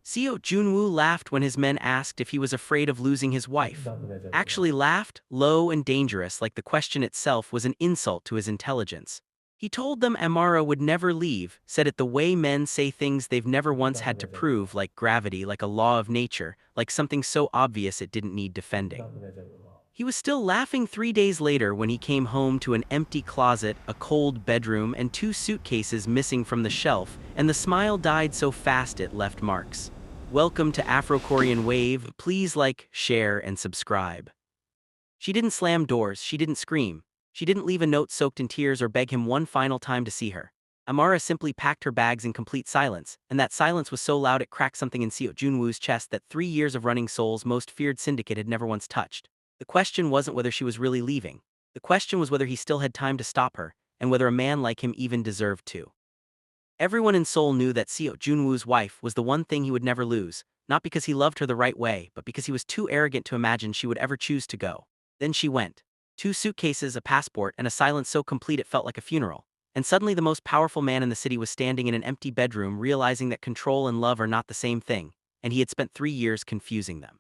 Seo Joon-woo laughed when his men asked if he was afraid of losing his wife. Actually laughed, low and dangerous, like the question itself was an insult to his intelligence. He told them Amara would never leave, said it the way men say things they've never once had to prove, like gravity, like a law of nature, like something so obvious it didn't need defending. He was still laughing 3 days later when he came home to an empty closet, a cold bedroom, and 2 suitcases missing from the shelf, and the smile died so fast it left marks. Welcome to Afro-Korean Wave. Please like, share, and subscribe. She didn't slam doors, she didn't scream. She didn't leave a note soaked in tears or beg him one final time to see her. Amara simply packed her bags in complete silence, and that silence was so loud it cracked something in Seo Joon-woo's chest that 3 years of running Seoul's most feared syndicate had never once touched. The question wasn't whether she was really leaving. The question was whether he still had time to stop her, and whether a man like him even deserved to. Everyone in Seoul knew that Seo Joon-woo's wife was the one thing he would never lose, not because he loved her the right way, but because he was too arrogant to imagine she would ever choose to go. Then she went. 2 suitcases, a passport, and a silence so complete it felt like a funeral. And suddenly the most powerful man in the city was standing in an empty bedroom realizing that control and love are not the same thing, and he had spent 3 years confusing them.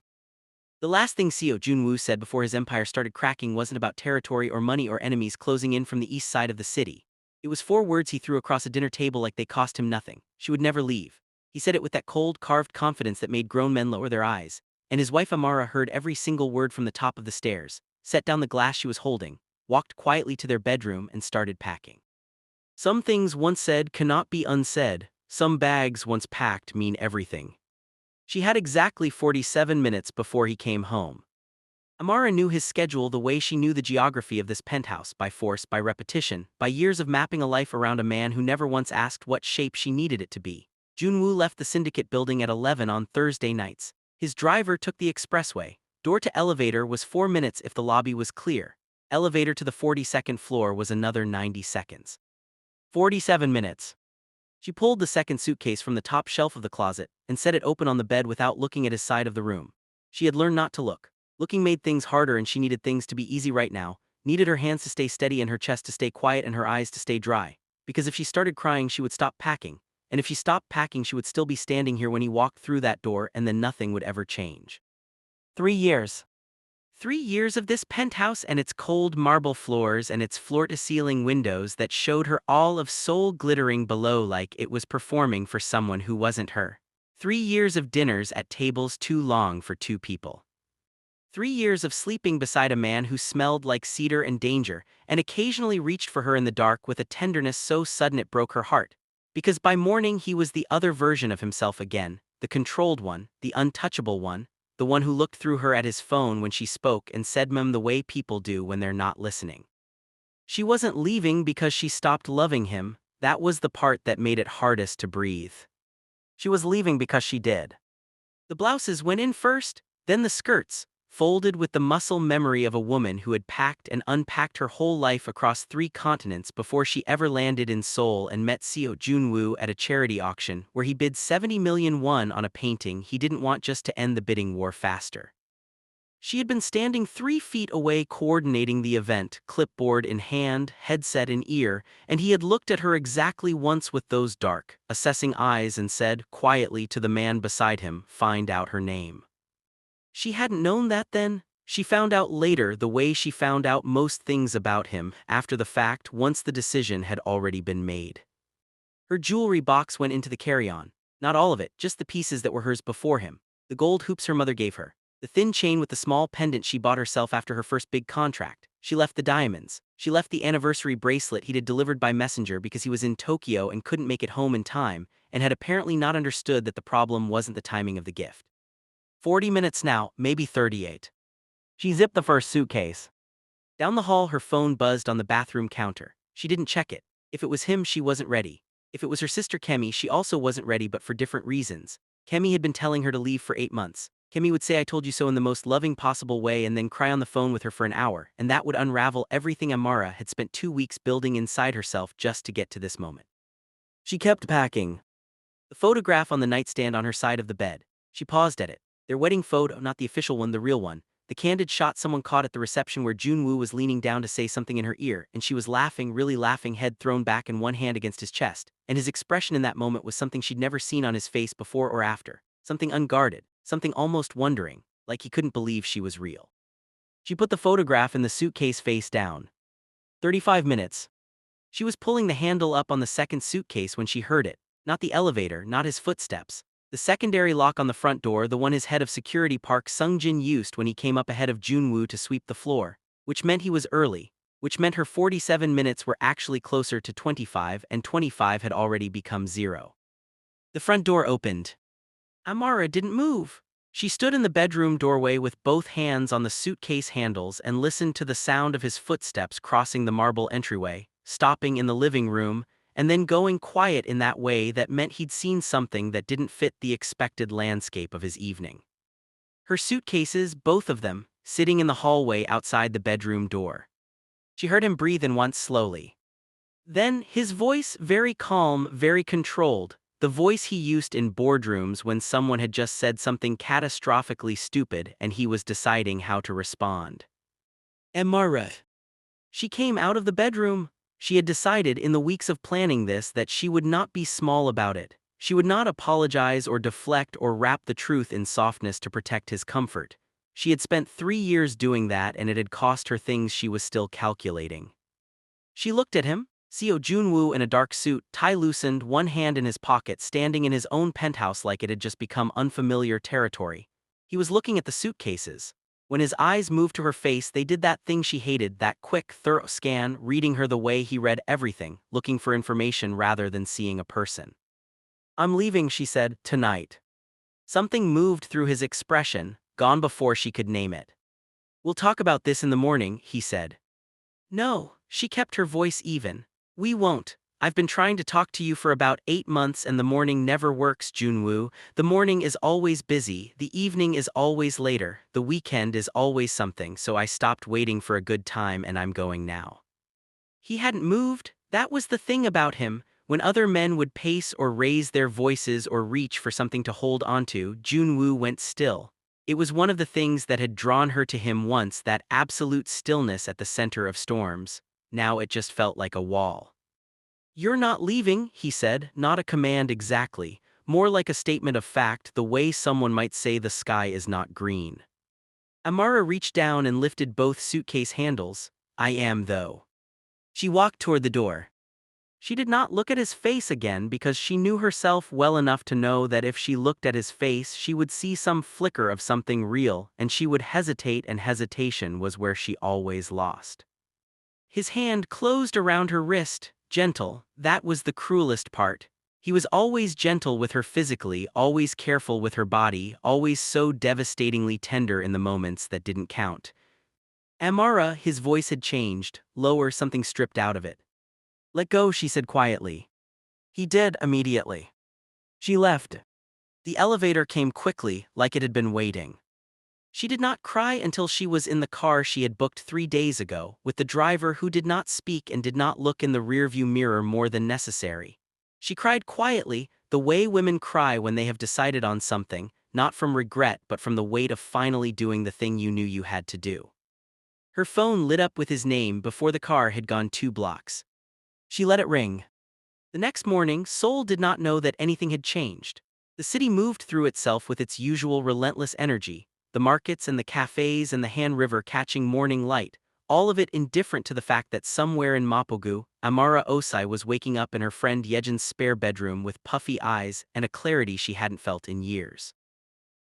The last thing Seo Joon-woo said before his empire started cracking wasn't about territory or money or enemies closing in from the east side of the city. It was 4 words he threw across a dinner table like they cost him nothing. She would never leave. He said it with that cold, carved confidence that made grown men lower their eyes, and his wife Amara heard every single word from the top of the stairs, set down the glass she was holding, walked quietly to their bedroom, and started packing. Some things once said cannot be unsaid. Some bags once packed mean everything. She had exactly 47 minutes before he came home. Amara knew his schedule the way she knew the geography of this penthouse, by force, by repetition, by years of mapping a life around a man who never once asked what shape she needed it to be. Joon-woo left the syndicate building at 11 on Thursday nights. His driver took the expressway. Door to elevator was 4 minutes if the lobby was clear. Elevator to the 42nd floor was another 90 seconds. 47 minutes. She pulled the second suitcase from the top shelf of the closet and set it open on the bed without looking at his side of the room. She had learned not to look. Looking made things harder and she needed things to be easy right now, needed her hands to stay steady and her chest to stay quiet and her eyes to stay dry. Because if she started crying she would stop packing, and if she stopped packing she would still be standing here when he walked through that door and then nothing would ever change. 3 years. 3 years of this penthouse and its cold marble floors and its floor-to-ceiling windows that showed her all of Seoul glittering below like it was performing for someone who wasn't her. 3 years of dinners at tables too long for 2 people. 3 years of sleeping beside a man who smelled like cedar and danger and occasionally reached for her in the dark with a tenderness so sudden it broke her heart. Because by morning he was the other version of himself again, the controlled one, the untouchable one, the one who looked through her at his phone when she spoke and said the way people do when they're not listening. She wasn't leaving because she stopped loving him. That was the part that made it hardest to breathe. She was leaving because she did. The blouses went in first, then the skirts, folded with the muscle memory of a woman who had packed and unpacked her whole life across 3 continents before she ever landed in Seoul and met Seo Joon-woo at a charity auction where he bid 70 million won on a painting he didn't want just to end the bidding war faster. She had been standing 3 feet away coordinating the event, clipboard in hand, headset in ear, and he had looked at her exactly once with those dark, assessing eyes and said, quietly to the man beside him, "Find out her name." She hadn't known that then. She found out later the way she found out most things about him, after the fact, once the decision had already been made. Her jewelry box went into the carry-on. Not all of it, just the pieces that were hers before him. The gold hoops her mother gave her. The thin chain with the small pendant she bought herself after her first big contract. She left the diamonds. She left the anniversary bracelet he'd delivered by messenger because he was in Tokyo and couldn't make it home in time, and had apparently not understood that the problem wasn't the timing of the gift. 40 minutes now, maybe 38. She zipped the first suitcase. Down the hall her phone buzzed on the bathroom counter. She didn't check it. If it was him she wasn't ready. If it was her sister Kemi she also wasn't ready, but for different reasons. Kemi had been telling her to leave for 8 months. Kemi would say "I told you so" in the most loving possible way and then cry on the phone with her for an hour, and that would unravel everything Amara had spent 2 weeks building inside herself just to get to this moment. She kept packing. The photograph on the nightstand on her side of the bed. She paused at it. Their wedding photo, not the official one, the real one. The candid shot someone caught at the reception where Joon-woo was leaning down to say something in her ear, and she was laughing, really laughing, head thrown back and one hand against his chest, and his expression in that moment was something she'd never seen on his face before or after. something unguarded, something almost wondering, like he couldn't believe she was real. She put the photograph in the suitcase face down. 35 minutes. She was pulling the handle up on the second suitcase when she heard it, not the elevator, not his footsteps. The secondary lock on the front door, the one his head of security Park Sung-jin used when he came up ahead of Joon-woo to sweep the floor, which meant he was early, which meant her 47 minutes were actually closer to 25 and 25 had already become 0. The front door opened. Amara didn't move. She stood in the bedroom doorway with both hands on the suitcase handles and listened to the sound of his footsteps crossing the marble entryway, stopping in the living room, and then going quiet in that way that meant he'd seen something that didn't fit the expected landscape of his evening. Her suitcases, both of them, sitting in the hallway outside the bedroom door. She heard him breathe in once slowly. Then, his voice, very calm, very controlled, the voice he used in boardrooms when someone had just said something catastrophically stupid and he was deciding how to respond. Amara. She came out of the bedroom. She had decided in the weeks of planning this that she would not be small about it. She would not apologize or deflect or wrap the truth in softness to protect his comfort. She had spent 3 years doing that and it had cost her things she was still calculating. She looked at him. Seo Joon-woo in a dark suit, tie loosened, one hand in his pocket, standing in his own penthouse like it had just become unfamiliar territory. He was looking at the suitcases. When his eyes moved to her face, they did that thing she hated, that quick, thorough scan, reading her the way he read everything, looking for information rather than seeing a person. "I'm leaving," she said, "tonight." Something moved through his expression, gone before she could name it. "We'll talk about this in the morning," he said. "No," she kept her voice even. "We won't. I've been trying to talk to you for about 8 months and the morning never works, Joon-woo. The morning is always busy, the evening is always later, the weekend is always something, so I stopped waiting for a good time and I'm going now." He hadn't moved. That was the thing about him. When other men would pace or raise their voices or reach for something to hold onto, Joon-woo went still. It was one of the things that had drawn her to him once, that absolute stillness at the center of storms. Now it just felt like a wall. "You're not leaving," he said, not a command exactly, more like a statement of fact, the way someone might say the sky is not green. Amara reached down and lifted both suitcase handles. "I am, though." She walked toward the door. She did not look at his face again because she knew herself well enough to know that if she looked at his face she would see some flicker of something real and she would hesitate, and hesitation was where she always lost. His hand closed around her wrist, gentle. That was the cruelest part. He was always gentle with her physically, always careful with her body, always so devastatingly tender in the moments that didn't count. "Amara," his voice had changed, lower, something stripped out of it. "Let go," she said quietly. He did immediately. She left. The elevator came quickly, like it had been waiting. She did not cry until she was in the car she had booked 3 days ago, with the driver who did not speak and did not look in the rearview mirror more than necessary. She cried quietly, the way women cry when they have decided on something, not from regret but from the weight of finally doing the thing you knew you had to do. Her phone lit up with his name before the car had gone 2 blocks. She let it ring. The next morning, Seoul did not know that anything had changed. The city moved through itself with its usual relentless energy, the markets and the cafes and the Han River catching morning light, all of it indifferent to the fact that somewhere in Mapogu, Amara Osai was waking up in her friend Yejin's spare bedroom with puffy eyes and a clarity she hadn't felt in years.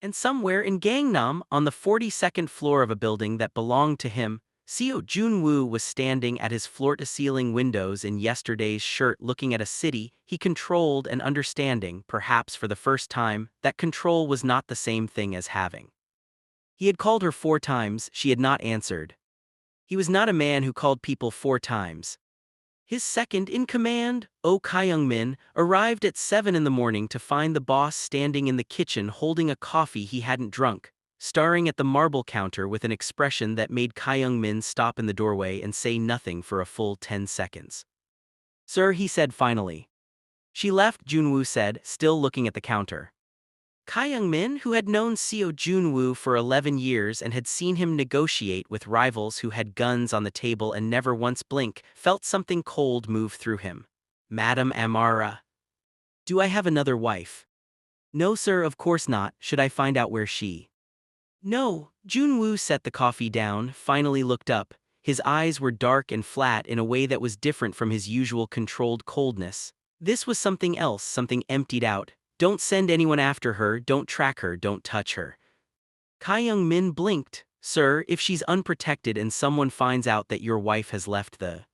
And somewhere in Gangnam, on the 42nd floor of a building that belonged to him, Seo Joon-woo was standing at his floor-to-ceiling windows in yesterday's shirt looking at a city he controlled and understanding, perhaps for the first time, that control was not the same thing as having. He had called her 4 times, she had not answered. He was not a man who called people 4 times. His second-in-command, Oh Kyung-min, arrived at 7 in the morning to find the boss standing in the kitchen holding a coffee he hadn't drunk, staring at the marble counter with an expression that made Kyung-min stop in the doorway and say nothing for a full 10 seconds. "Sir," he said finally. She left, Joon-woo said, still looking at the counter. Kyung-min, who had known Seo Joon-woo for 11 years and had seen him negotiate with rivals who had guns on the table and never once blink, felt something cold move through him. "Madam Amara. Do I have another wife?" No sir, of course not, should I find out where she? No, Joon-woo set the coffee down, finally looked up. His eyes were dark and flat in a way that was different from his usual controlled coldness. This was something else, something emptied out. Don't send anyone after her, don't track her, don't touch her. Kai Young-min blinked. Sir, if she's unprotected and someone finds out that your wife has left the...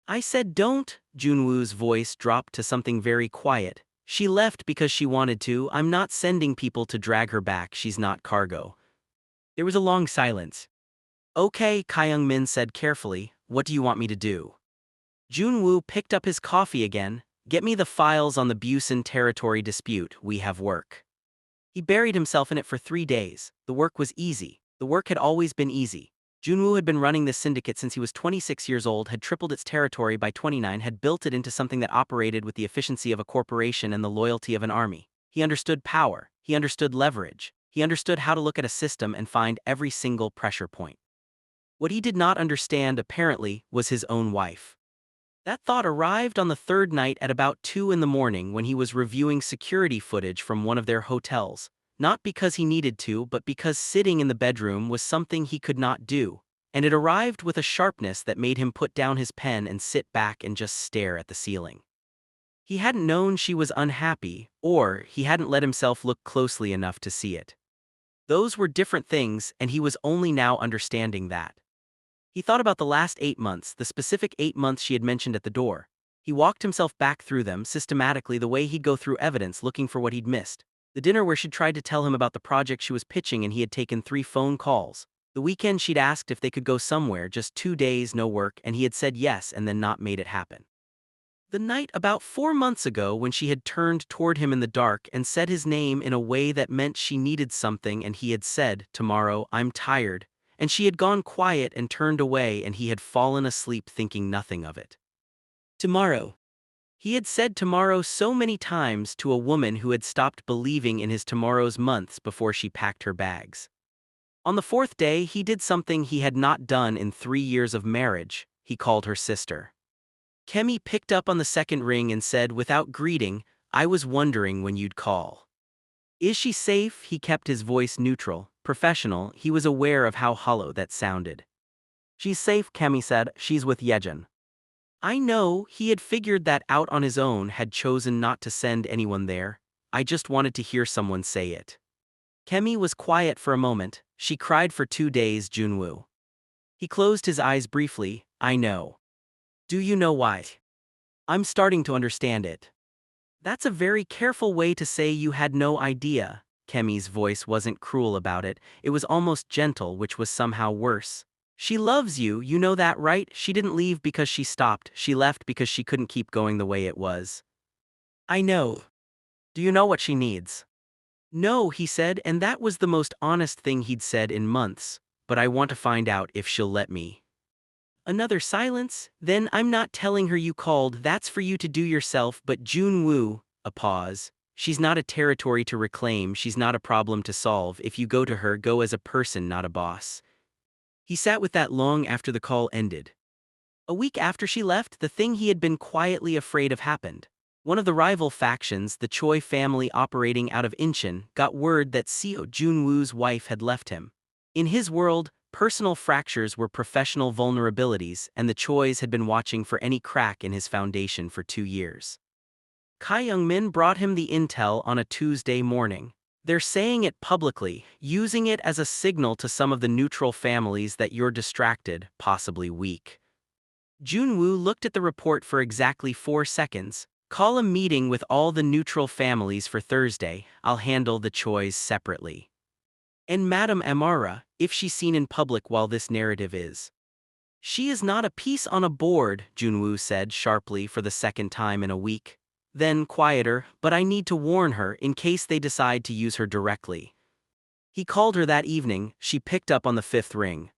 I said don't, Joon-woo's voice dropped to something very quiet. She left because she wanted to, I'm not sending people to drag her back, she's not cargo. There was a long silence. Okay, Kai Young-min said carefully, what do you want me to do? Joon-woo picked up his coffee again. Get me the files on the Busan territory dispute, we have work. He buried himself in it for 3 days. The work was easy. The work had always been easy. Joon-woo had been running this syndicate since he was 26 years old, had tripled its territory by 29, had built it into something that operated with the efficiency of a corporation and the loyalty of an army. He understood power. He understood leverage. He understood how to look at a system and find every single pressure point. What he did not understand, apparently, was his own wife. That thought arrived on the third night at about 2 in the morning when he was reviewing security footage from one of their hotels, not because he needed to, but because sitting in the bedroom was something he could not do, and it arrived with a sharpness that made him put down his pen and sit back and just stare at the ceiling. He hadn't known she was unhappy, or he hadn't let himself look closely enough to see it. Those were different things, and he was only now understanding that. He thought about the last 8 months, the specific 8 months she had mentioned at the door. He walked himself back through them systematically the way he'd go through evidence looking for what he'd missed. The dinner where she'd tried to tell him about the project she was pitching and he had taken 3 phone calls. The weekend she'd asked if they could go somewhere, just 2 days, no work, and he had said yes and then not made it happen. The night about 4 months ago when she had turned toward him in the dark and said his name in a way that meant she needed something and he had said, tomorrow, I'm tired. And she had gone quiet and turned away and he had fallen asleep thinking nothing of it. Tomorrow. He had said tomorrow so many times to a woman who had stopped believing in his tomorrows months before she packed her bags. On the 4th day, he did something he had not done in 3 years of marriage. He called her sister. Kemi picked up on the second ring and said without greeting, I was wondering when you'd call. Is she safe? He kept his voice neutral. Professional, he was aware of how hollow that sounded. She's safe, Kemi said, she's with Yejin. I know, he had figured that out on his own, had chosen not to send anyone there. I just wanted to hear someone say it. Kemi was quiet for a moment. She cried for 2 days, Joon-woo. He closed his eyes briefly. I know. Do you know why? I'm starting to understand it. That's a very careful way to say you had no idea. Kemi's voice wasn't cruel about it, it was almost gentle, which was somehow worse. She loves you, you know that, right? She didn't leave because she stopped, she left because she couldn't keep going the way it was. I know. Do you know what she needs? No, he said, and that was the most honest thing he'd said in months, but I want to find out if she'll let me. Another silence. Then I'm not telling her you called, that's for you to do yourself, but Joon-woo, a pause. She's not a territory to reclaim, she's not a problem to solve. If you go to her, go as a person, not a boss. He sat with that long after the call ended. A week after she left, the thing he had been quietly afraid of happened. One of the rival factions, the Choi family operating out of Incheon, got word that Seo Joon-woo's wife had left him. In his world, personal fractures were professional vulnerabilities, and the Chois had been watching for any crack in his foundation for 2 years. Kai Young-min brought him the intel on a Tuesday morning. They're saying it publicly, using it as a signal to some of the neutral families that you're distracted, possibly weak. Joon-woo looked at the report for exactly 4 seconds. Call a meeting with all the neutral families for Thursday, I'll handle the Chois separately. And Madame Amara, if she's seen in public while this narrative is. She is not a piece on a board, Joon-woo said sharply for the 2nd time in a week. Then, quieter, but I need to warn her in case they decide to use her directly. He called her that evening, she picked up on the 5th ring.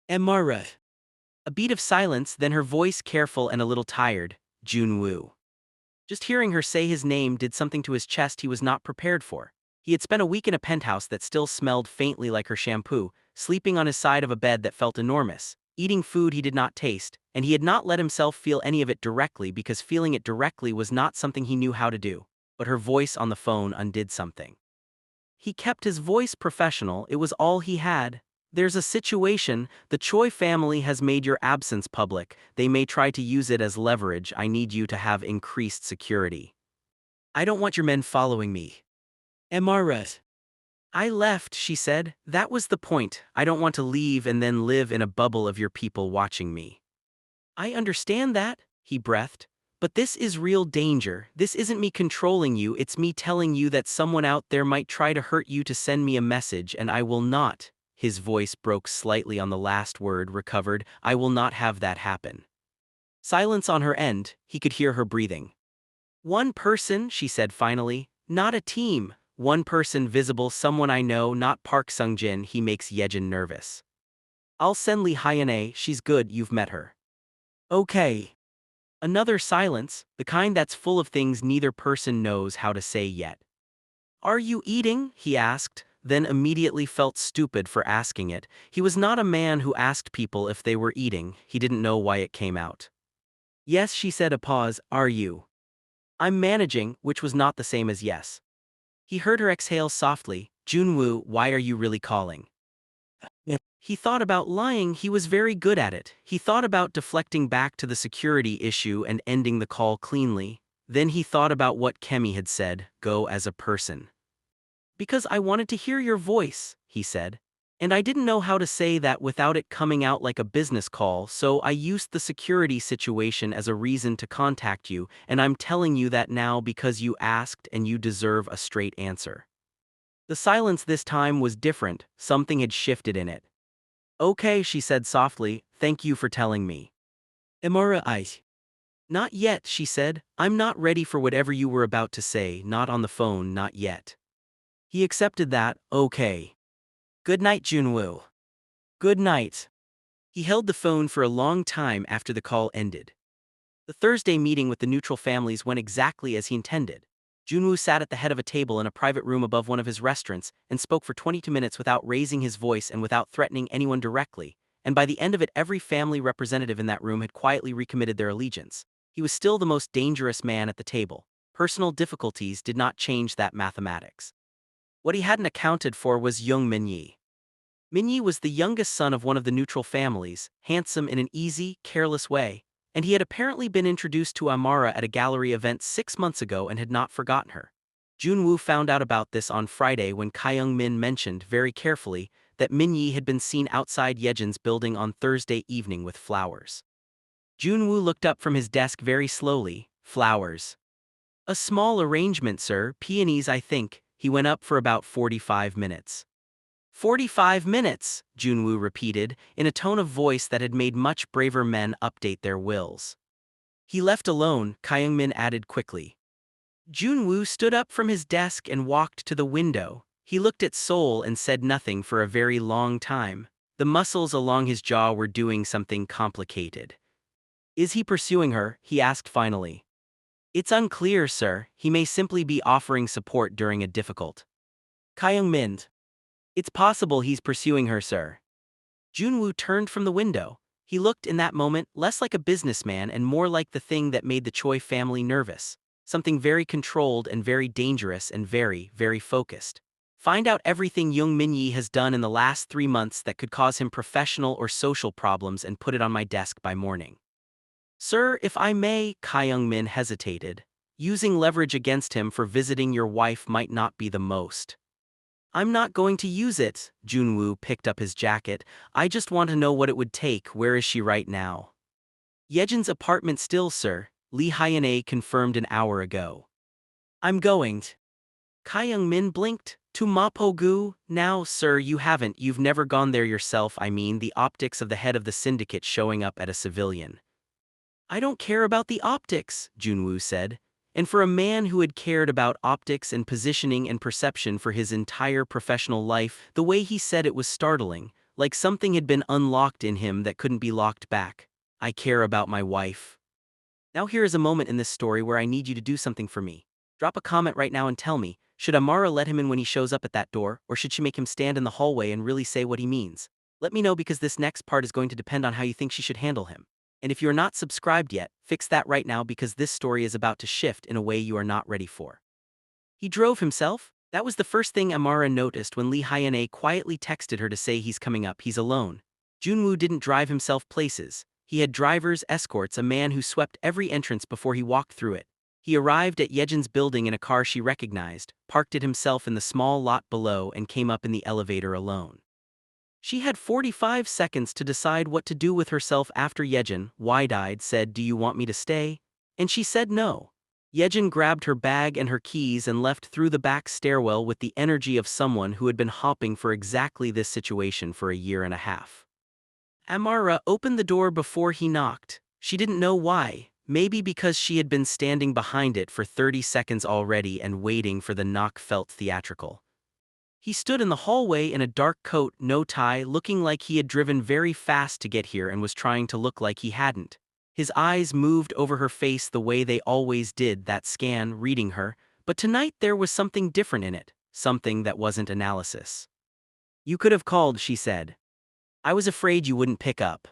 Amara. A beat of silence, then her voice careful and a little tired, Joon-woo. Just hearing her say his name did something to his chest he was not prepared for. He had spent a week in a penthouse that still smelled faintly like her shampoo, sleeping on his side of a bed that felt enormous, eating food he did not taste, and he had not let himself feel any of it directly because feeling it directly was not something he knew how to do. but her voice on the phone undid something. He kept his voice professional, it was all he had. There's a situation, the Choi family has made your absence public, they may try to use it as leverage, I need you to have increased security. I don't want your men following me. Amara. I left, she said, that was the point, I don't want to leave and then live in a bubble of your people watching me. I understand that, he breathed. But this is real danger, this isn't me controlling you, it's me telling you that someone out there might try to hurt you to send me a message and I will not. His voice broke slightly on the last word, recovered, I will not have that happen. Silence on her end, he could hear her breathing. One person, she said finally, not a team. One person visible, someone I know, not Park Sung-jin, he makes Yejin nervous. I'll send Lee Hyun-ae, she's good, you've met her. Okay. Another silence, the kind that's full of things neither person knows how to say yet. Are you eating? He asked, then immediately felt stupid for asking it. He was not a man who asked people if they were eating, he didn't know why it came out. Yes, she said, a pause, are you? I'm managing, which was not the same as yes. He heard her exhale softly, Joon-woo, why are you really calling? He thought about lying, he was very good at it. He thought about deflecting back to the security issue and ending the call cleanly. Then he thought about what Kemi had said, go as a person. Because I wanted to hear your voice, he said. And I didn't know how to say that without it coming out like a business call, so I used the security situation as a reason to contact you, and I'm telling you that now because you asked and you deserve a straight answer. The silence this time was different, something had shifted in it. Okay, she said softly, thank you for telling me. Amara eyes. Not yet, she said, I'm not ready for whatever you were about to say, not on the phone, not yet. He accepted that, okay. Good night, Joon-woo. Good night. He held the phone for a long time after the call ended. The Thursday meeting with the neutral families went exactly as he intended. Joon-woo sat at the head of a table in a private room above one of his restaurants and spoke for 22 minutes without raising his voice and without threatening anyone directly, and by the end of it every family representative in that room had quietly recommitted their allegiance. He was still the most dangerous man at the table. Personal difficulties did not change that mathematics. What he hadn't accounted for was young Min-yi. Min-yi was the youngest son of one of the neutral families, handsome in an easy, careless way, and he had apparently been introduced to Amara at a gallery event 6 months ago and had not forgotten her. Joon-woo found out about this on Friday when Kyung-min mentioned, very carefully, that Min-yi had been seen outside Yejin's building on Thursday evening with flowers. Joon-woo looked up from his desk very slowly, flowers. A small arrangement, sir, peonies I think. He went up for about 45 minutes. 45 minutes, Joon-woo repeated, in a tone of voice that had made much braver men update their wills. He left alone, Kyung-min added quickly. Joon-woo stood up from his desk and walked to the window. He looked at Seoul and said nothing for a very long time. The muscles along his jaw were doing something complicated. Is he pursuing her? He asked finally. It's unclear, sir, he may simply be offering support during a difficult. Kyung-min. It's possible he's pursuing her, sir. Joon-woo turned from the window. He looked in that moment less like a businessman and more like the thing that made the Choi family nervous. Something very controlled and very dangerous and very, very focused. Find out everything Young Min-yi has done in the last 3 months that could cause him professional or social problems and put it on my desk by morning. Sir, if I may, Kyung-min hesitated. Using leverage against him for visiting your wife might not be the most. I'm not going to use it, Joon-woo picked up his jacket. I just want to know what it would take. Where is she right now? Yejin's apartment still, sir, Lee Hyun-ae confirmed an hour ago. I'm going. Kyung-min blinked. To Mapogu? Now, sir, you've never gone there yourself. I mean, the optics of the head of the syndicate showing up at a civilian. I don't care about the optics, Joon-woo said. And for a man who had cared about optics and positioning and perception for his entire professional life, the way he said it was startling, like something had been unlocked in him that couldn't be locked back. I care about my wife. Now here is a moment in this story where I need you to do something for me. Drop a comment right now and tell me, should Amara let him in when he shows up at that door, or should she make him stand in the hallway and really say what he means? Let me know because this next part is going to depend on how you think she should handle him. And if you're not subscribed yet, fix that right now because this story is about to shift in a way you are not ready for. He drove himself? That was the first thing Amara noticed when Lee Hyun-ae quietly texted her to say he's coming up, he's alone. Joon-woo didn't drive himself places. He had drivers, escorts, a man who swept every entrance before he walked through it. He arrived at Yejin's building in a car she recognized, parked it himself in the small lot below, and came up in the elevator alone. She had 45 seconds to decide what to do with herself after Yejin, wide-eyed, said, "Do you want me to stay?" And she said no. Yejin grabbed her bag and her keys and left through the back stairwell with the energy of someone who had been hopping for exactly this situation for a year and a half. Amara opened the door before he knocked. She didn't know why, maybe because she had been standing behind it for 30 seconds already and waiting for the knock felt theatrical. He stood in the hallway in a dark coat, no tie, looking like he had driven very fast to get here and was trying to look like he hadn't. His eyes moved over her face the way they always did, that scan, reading her, but tonight there was something different in it, something that wasn't analysis. "You could have called," she said. "I was afraid you wouldn't pick up."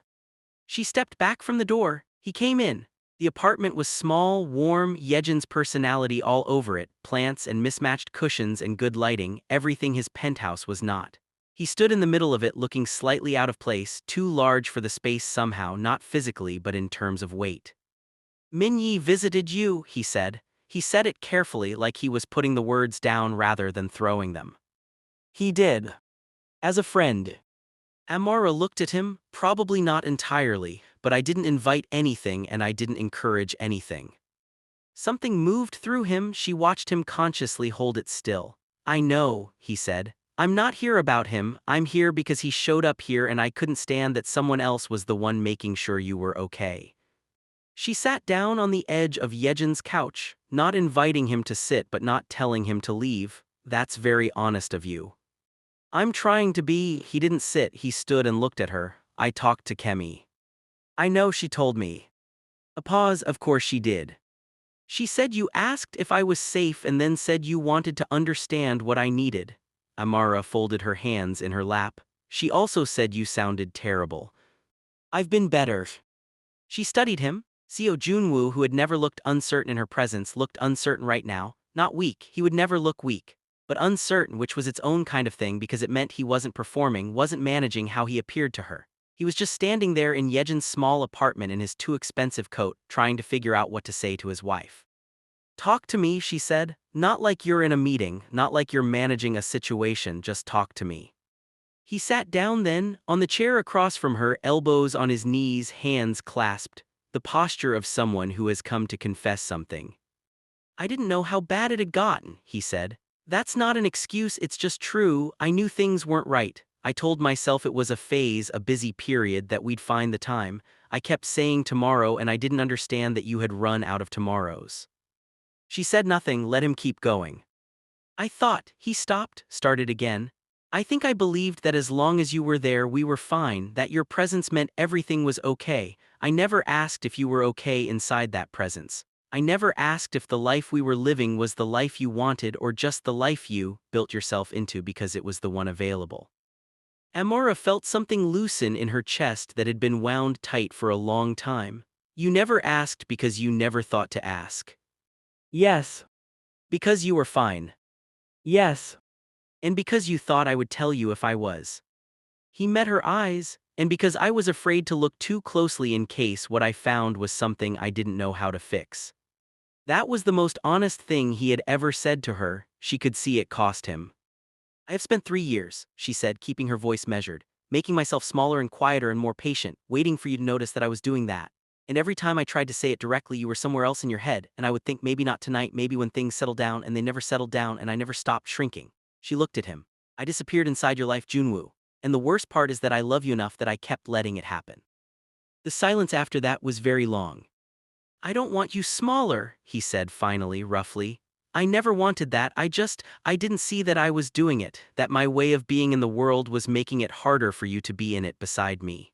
She stepped back from the door. He came in. The apartment was small, warm, Yejin's personality all over it, plants and mismatched cushions and good lighting, everything his penthouse was not. He stood in the middle of it looking slightly out of place, too large for the space somehow, not physically but in terms of weight. "Min-yi visited you," he said. He said it carefully, like he was putting the words down rather than throwing them. "He did. As a friend." Amara looked at him, probably not entirely, but I didn't invite anything and I didn't encourage anything. Something moved through him, she watched him consciously hold it still. "I know," he said. "I'm not here about him, I'm here because he showed up here and I couldn't stand that someone else was the one making sure you were okay." She sat down on the edge of Yejin's couch, not inviting him to sit but not telling him to leave. "That's very honest of you." "I'm trying to be." He didn't sit, he stood and looked at her. "I talked to Kemi." "I know, she told me." A pause. "Of course she did. She said you asked if I was safe and then said you wanted to understand what I needed." Amara folded her hands in her lap. "She also said you sounded terrible." "I've been better." She studied him. Seo Joon-woo, who had never looked uncertain in her presence, looked uncertain right now. Not weak, he would never look weak, but uncertain, which was its own kind of thing because it meant he wasn't performing, wasn't managing how he appeared to her. He was just standing there in Yejin's small apartment in his too expensive coat, trying to figure out what to say to his wife. "Talk to me," she said. "Not like you're in a meeting, not like you're managing a situation, just talk to me." He sat down then, on the chair across from her, elbows on his knees, hands clasped, the posture of someone who has come to confess something. "I didn't know how bad it had gotten," he said. "That's not an excuse, it's just true. I knew things weren't right. I told myself it was a phase, a busy period, that we'd find the time. I kept saying tomorrow and I didn't understand that you had run out of tomorrows." She said nothing, let him keep going. "I thought," he stopped, started again. "I think I believed that as long as you were there we were fine, that your presence meant everything was okay. I never asked if you were okay inside that presence. I never asked if the life we were living was the life you wanted or just the life you built yourself into because it was the one available." Amora felt something loosen in her chest that had been wound tight for a long time. "You never asked because you never thought to ask." "Yes." "Because you were fine." "Yes." "And because you thought I would tell you if I was." He met her eyes. "And because I was afraid to look too closely in case what I found was something I didn't know how to fix." That was the most honest thing he had ever said to her. She could see it cost him. "I have spent 3 years," she said, keeping her voice measured, "making myself smaller and quieter and more patient, waiting for you to notice that I was doing that. And every time I tried to say it directly you were somewhere else in your head, and I would think maybe not tonight, maybe when things settle down, and they never settled down and I never stopped shrinking." She looked at him. "I disappeared inside your life, Joon-woo. And the worst part is that I love you enough that I kept letting it happen." The silence after that was very long. "I don't want you smaller," he said finally, roughly. "I never wanted that, I didn't see that I was doing it, that my way of being in the world was making it harder for you to be in it beside me.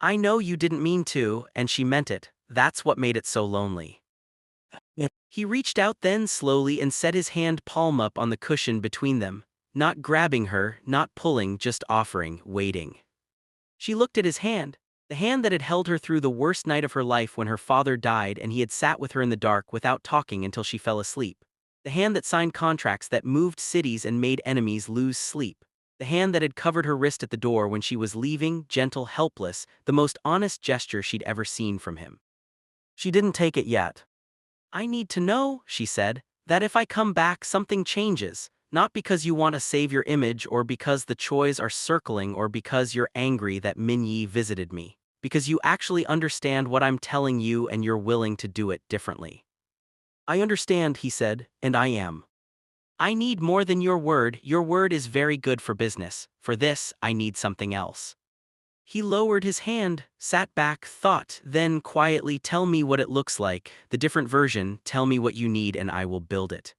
I know you didn't mean to," and she meant it. "That's what made it so lonely." He reached out then slowly and set his hand palm up on the cushion between them, not grabbing her, not pulling, just offering, waiting. She looked at his hand. The hand that had held her through the worst night of her life when her father died and he had sat with her in the dark without talking until she fell asleep. The hand that signed contracts that moved cities and made enemies lose sleep. The hand that had covered her wrist at the door when she was leaving, gentle, helpless, the most honest gesture she'd ever seen from him. She didn't take it yet. "I need to know," she said, "that if I come back something changes, not because you want to save your image or because the Chois are circling or because you're angry that Min Yi visited me, because you actually understand what I'm telling you and you're willing to do it differently." "I understand," he said, "and I am. I need more than your word. Your word is very good for business. For this, I need something else." He lowered his hand, sat back, thought, then quietly, "Tell me what it looks like, the different version, tell me what you need and I will build it."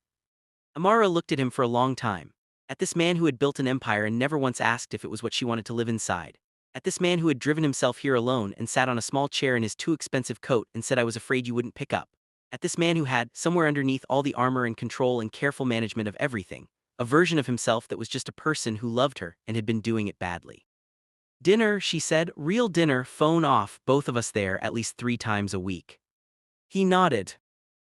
Amara looked at him for a long time. At this man who had built an empire and never once asked if it was what she wanted to live inside. At this man who had driven himself here alone and sat on a small chair in his too expensive coat and said, "I was afraid you wouldn't pick up." At this man who had, somewhere underneath all the armor and control and careful management of everything, a version of himself that was just a person who loved her and had been doing it badly. "Dinner," she said, "real dinner, phone off, both of us there at least 3 times a week." He nodded.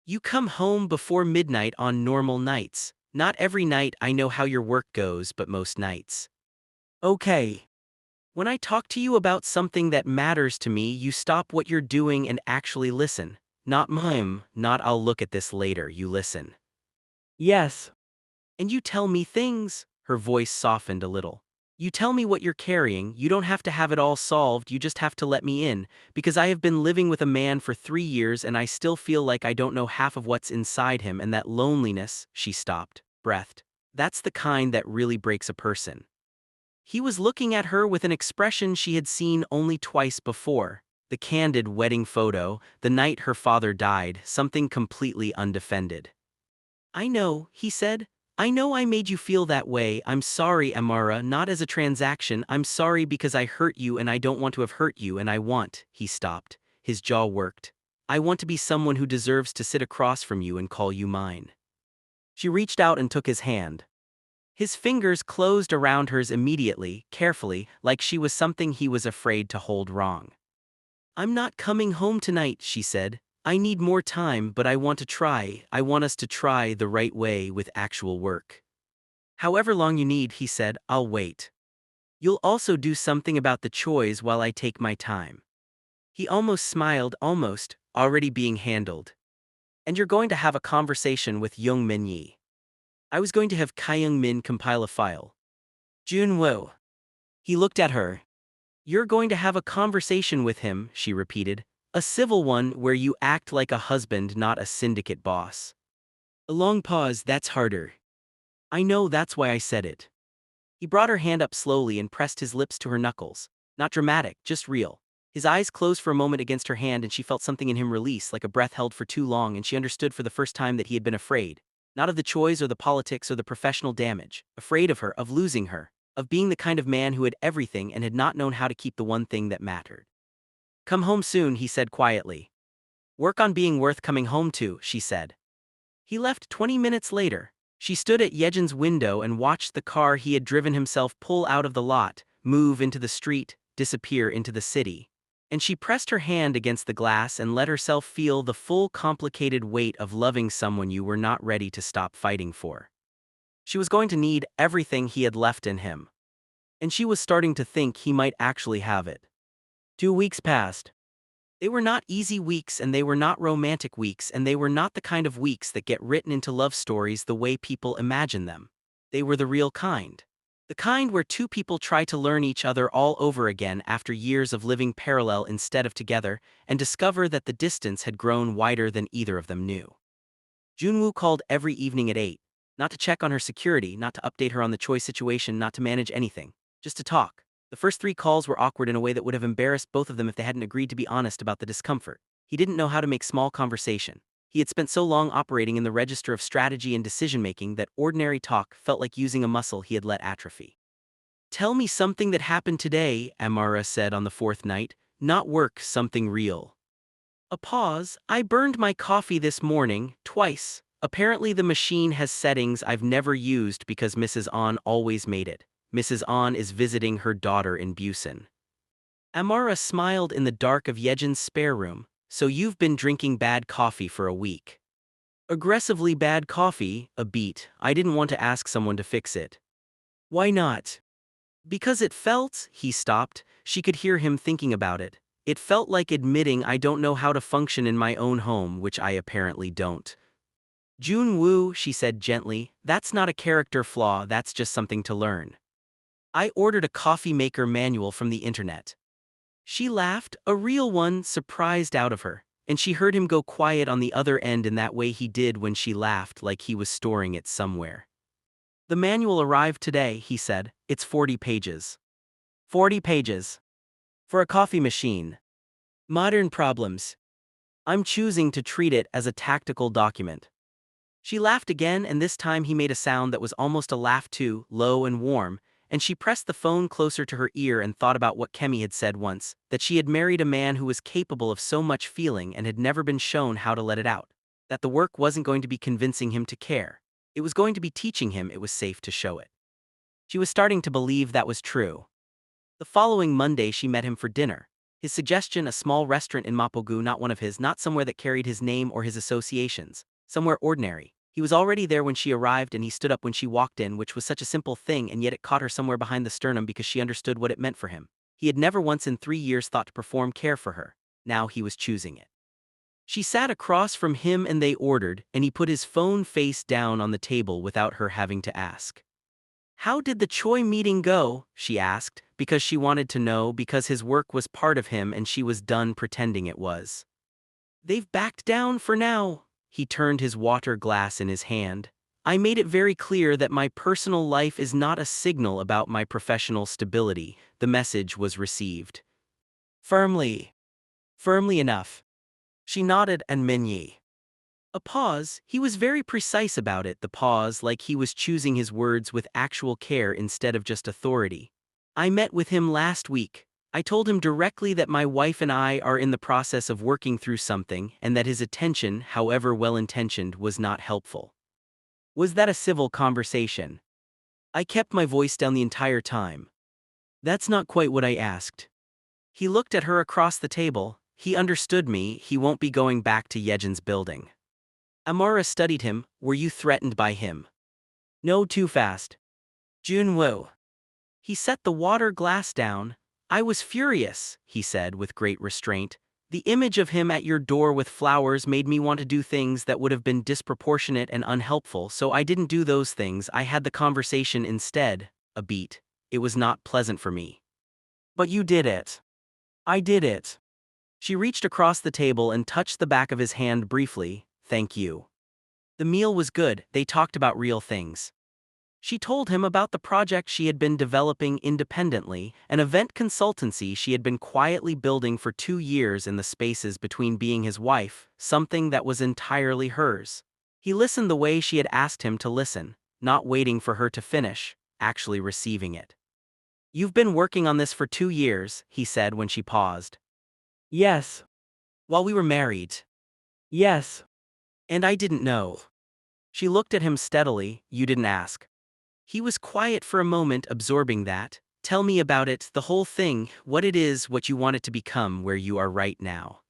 "You come home before midnight on normal nights. Not every night, I know how your work goes, but most nights." "Okay. When I talk to you about something that matters to me, you stop what you're doing and actually listen. Not not I'll look at this later, you listen." "Yes. And you tell me things." Her voice softened a little. "You tell me what you're carrying. You don't have to have it all solved, you just have to let me in, because I have been living with a man for 3 years and I still feel like I don't know half of what's inside him, and that loneliness," she stopped, breathed. "That's the kind that really breaks a person." He was looking at her with an expression she had seen only twice before. The candid wedding photo, the night her father died, something completely undefended. "I know," he said. "I know I made you feel that way. I'm sorry, Amara, not as a transaction. I'm sorry because I hurt you and I don't want to have hurt you and I want," he stopped. His jaw worked. "I want to be someone who deserves to sit across from you and call you mine." She reached out and took his hand. His fingers closed around hers immediately, carefully, like she was something he was afraid to hold wrong. "I'm not coming home tonight," she said. "I need more time, but I want to try. I want us to try the right way with actual work." "However long you need," he said, "I'll wait. You'll also do something about the choice while I take my time." He almost smiled, already being handled. "And you're going to have a conversation with Young Min Yi. I was going to have Kyung Min compile a file." "Joon-woo." He looked at her. "You're going to have a conversation with him," she repeated. "A civil one where you act like a husband, not a syndicate boss." A long pause. "That's harder." "I know, that's why I said it." He brought her hand up slowly and pressed his lips to her knuckles. Not dramatic, just real. His eyes closed for a moment against her hand and she felt something in him release, like a breath held for too long, and she understood for the first time that he had been afraid. Not of the choice or the politics or the professional damage. Afraid of her, of losing her. Of being the kind of man who had everything and had not known how to keep the one thing that mattered. "Come home soon," he said quietly. "Work on being worth coming home to," she said. He left 20 minutes later. She stood at Yejin's window and watched the car he had driven himself pull out of the lot, move into the street, disappear into the city. And she pressed her hand against the glass and let herself feel the full complicated weight of loving someone you were not ready to stop fighting for. She was going to need everything he had left in him. And she was starting to think he might actually have it. 2 weeks passed. They were not easy weeks and they were not romantic weeks and they were not the kind of weeks that get written into love stories the way people imagine them. They were the real kind. The kind where two people try to learn each other all over again after years of living parallel instead of together and discover that the distance had grown wider than either of them knew. Joon-woo called every evening at 8, not to check on her security, not to update her on the Choi situation, not to manage anything, just to talk. The first 3 calls were awkward in a way that would have embarrassed both of them if they hadn't agreed to be honest about the discomfort. He didn't know how to make small conversation. He had spent so long operating in the register of strategy and decision-making that ordinary talk felt like using a muscle he had let atrophy. "Tell me something that happened today," Amara said on the 4th night. "Not work, something real." A pause. "I burned my coffee this morning, twice. Apparently the machine has settings I've never used because Mrs. An always made it. Mrs. An is visiting her daughter in Busan." Amara smiled in the dark of Yejin's spare room. "So you've been drinking bad coffee for a week." Aggressively bad coffee, a beat. I didn't want to ask someone to fix it. Why not? Because it felt, he stopped, she could hear him thinking about it. It felt like admitting I don't know how to function in my own home, which I apparently don't. Joon-woo, she said gently, that's not a character flaw, that's just something to learn. I ordered a coffee maker manual from the internet. She laughed, a real one, surprised out of her, and she heard him go quiet on the other end in that way he did when she laughed, like he was storing it somewhere. The manual arrived today, he said. It's 40 pages. 40 pages. For a coffee machine. Modern problems. I'm choosing to treat it as a tactical document. She laughed again, and this time he made a sound that was almost a laugh too, low and warm, and she pressed the phone closer to her ear and thought about what Kemi had said once, that she had married a man who was capable of so much feeling and had never been shown how to let it out. That the work wasn't going to be convincing him to care. It was going to be teaching him it was safe to show it. She was starting to believe that was true. The following Monday she met him for dinner. His suggestion, a small restaurant in Mapogu, not one of his, not somewhere that carried his name or his associations, somewhere ordinary. He was already there when she arrived, and he stood up when she walked in, which was such a simple thing, and yet it caught her somewhere behind the sternum because she understood what it meant for him. He had never once in 3 years thought to perform care for her. Now he was choosing it. She sat across from him and they ordered, and he put his phone face down on the table without her having to ask. How did the Choi meeting go? She asked, because she wanted to know, because his work was part of him and she was done pretending it was. They've backed down for now. He turned his water glass in his hand. I made it very clear that my personal life is not a signal about my professional stability. The message was received. Firmly. Firmly enough. She nodded, and Minyi. A pause. He was very precise about it, the pause, like he was choosing his words with actual care instead of just authority. I met with him last week. I told him directly that my wife and I are in the process of working through something, and that his attention, however well-intentioned, was not helpful. Was that a civil conversation? I kept my voice down the entire time. That's not quite what I asked. He looked at her across the table. He understood me. He won't be going back to Yejin's building. Amara studied him. Were you threatened by him? No, too fast. Joon-woo. He set the water glass down. I was furious, he said with great restraint. The image of him at your door with flowers made me want to do things that would have been disproportionate and unhelpful, so I didn't do those things. I had the conversation instead. A beat. It was not pleasant for me. But you did it. I did it. She reached across the table and touched the back of his hand briefly. Thank you. The meal was good. They talked about real things. She told him about the project she had been developing independently, an event consultancy she had been quietly building for 2 years in the spaces between being his wife, something that was entirely hers. He listened the way she had asked him to listen, not waiting for her to finish, actually receiving it. You've been working on this for 2 years, he said when she paused. Yes. While we were married. Yes. And I didn't know. She looked at him steadily. You didn't ask. He was quiet for a moment, absorbing that. Tell me about it, the whole thing, what it is, what you want it to become, where you are right now.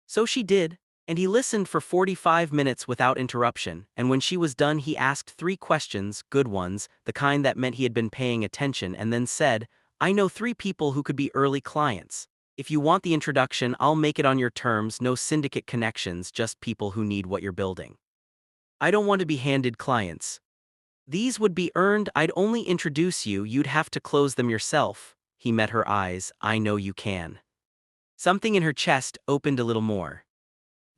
So she did, and he listened for 45 minutes without interruption, and when she was done he asked 3 questions, good ones, the kind that meant he had been paying attention, and then said, I know 3 people who could be early clients. If you want the introduction, I'll make it on your terms, no syndicate connections, just people who need what you're building. I don't want to be handed clients. These would be earned. I'd only introduce you, you'd have to close them yourself. He met her eyes. I know you can. Something in her chest opened a little more.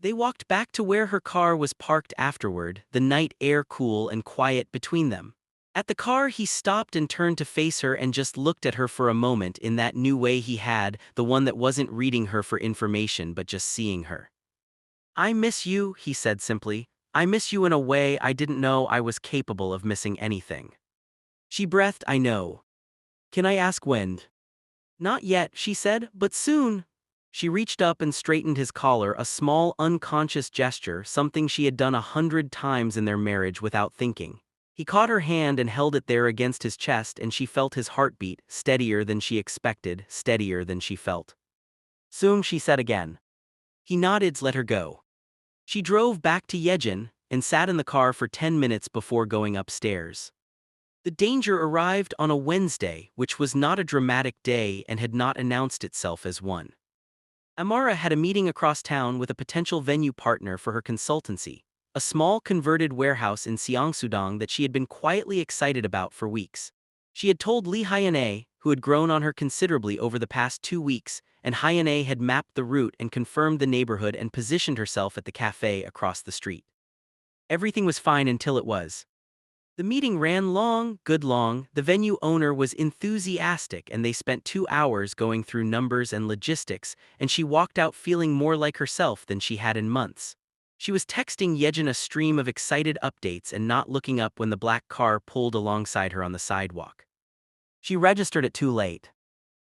They walked back to where her car was parked afterward, the night air cool and quiet between them. At the car he stopped and turned to face her and just looked at her for a moment in that new way he had, the one that wasn't reading her for information but just seeing her. I miss you, he said simply. I miss you in a way I didn't know I was capable of missing anything. She breathed, I know. Can I ask when? Not yet, she said, but soon. She reached up and straightened his collar, a small, unconscious gesture, something she had done 100 times in their marriage without thinking. He caught her hand and held it there against his chest, and she felt his heartbeat, steadier than she expected, steadier than she felt. Soon, she said again. He nodded, let her go. She drove back to Yejin. and sat in the car for 10 minutes before going upstairs. The danger arrived on a Wednesday, which was not a dramatic day and had not announced itself as one. Amara had a meeting across town with a potential venue partner for her consultancy, a small converted warehouse in Seoul that she had been quietly excited about for weeks. She had told Lee Hyun-ae, who had grown on her considerably over the past 2 weeks, and Hyun-ae had mapped the route and confirmed the neighborhood and positioned herself at the cafe across the street. Everything was fine until it was. The meeting ran long, good long. The venue owner was enthusiastic and they spent 2 hours going through numbers and logistics, and she walked out feeling more like herself than she had in months. She was texting Yejin a stream of excited updates and not looking up when the black car pulled alongside her on the sidewalk. She registered it too late.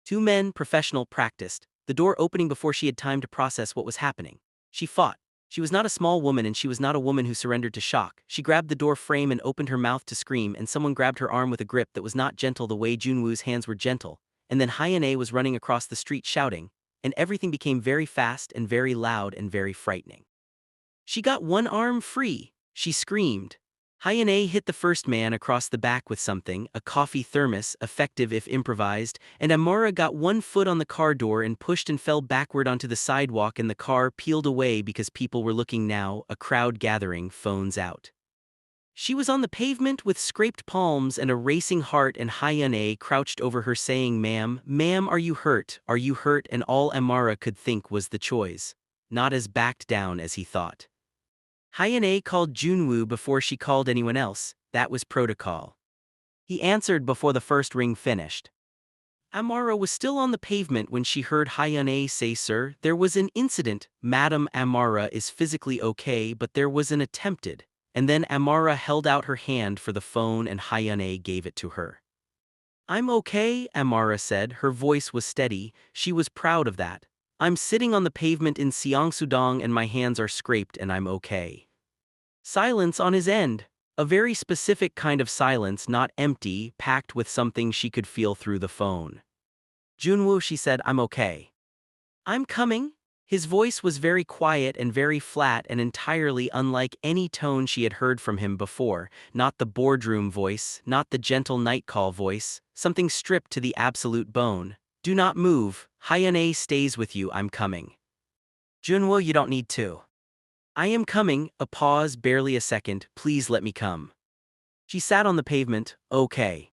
2 men, professional, practiced, the door opening before she had time to process what was happening. She fought. She was not a small woman and she was not a woman who surrendered to shock. She grabbed the door frame and opened her mouth to scream, and someone grabbed her arm with a grip that was not gentle the way Joon-woo's hands were gentle, and then Hyun-ae was running across the street shouting, and everything became very fast and very loud and very frightening. She got one arm free, she screamed. Hyun-ae hit the first man across the back with something, a coffee thermos, effective if improvised, and Amara got one foot on the car door and pushed and fell backward onto the sidewalk, and the car peeled away because people were looking now, a crowd gathering, phones out. She was on the pavement with scraped palms and a racing heart, and Hyun-ae crouched over her saying, "Ma'am, are you hurt? Are you hurt?" And all Amara could think was the choice. Not as backed down as he thought. Hyun-ae called Joon-woo before she called anyone else. That was protocol. He answered before the first ring finished. Amara was still on the pavement when she heard Hyun-ae say, "Sir, there was an incident. Madam Amara is physically okay, but there was an attempted." And then Amara held out her hand for the phone and Hyun-ae gave it to her. "I'm okay," Amara said. Her voice was steady. She was proud of that. "I'm sitting on the pavement in Seoul and my hands are scraped and I'm okay." Silence on his end. A very specific kind of silence, not empty, packed with something she could feel through the phone. "Joon-woo," she said, "I'm okay." "I'm coming." His voice was very quiet and very flat and entirely unlike any tone she had heard from him before, not the boardroom voice, not the gentle night call voice, something stripped to the absolute bone. "Do not move. Hyun-ae stays with you. I'm coming." "Joon-woo, you don't need to." "I am coming." A pause, barely a second. "Please let me come." She sat on the pavement. "Okay."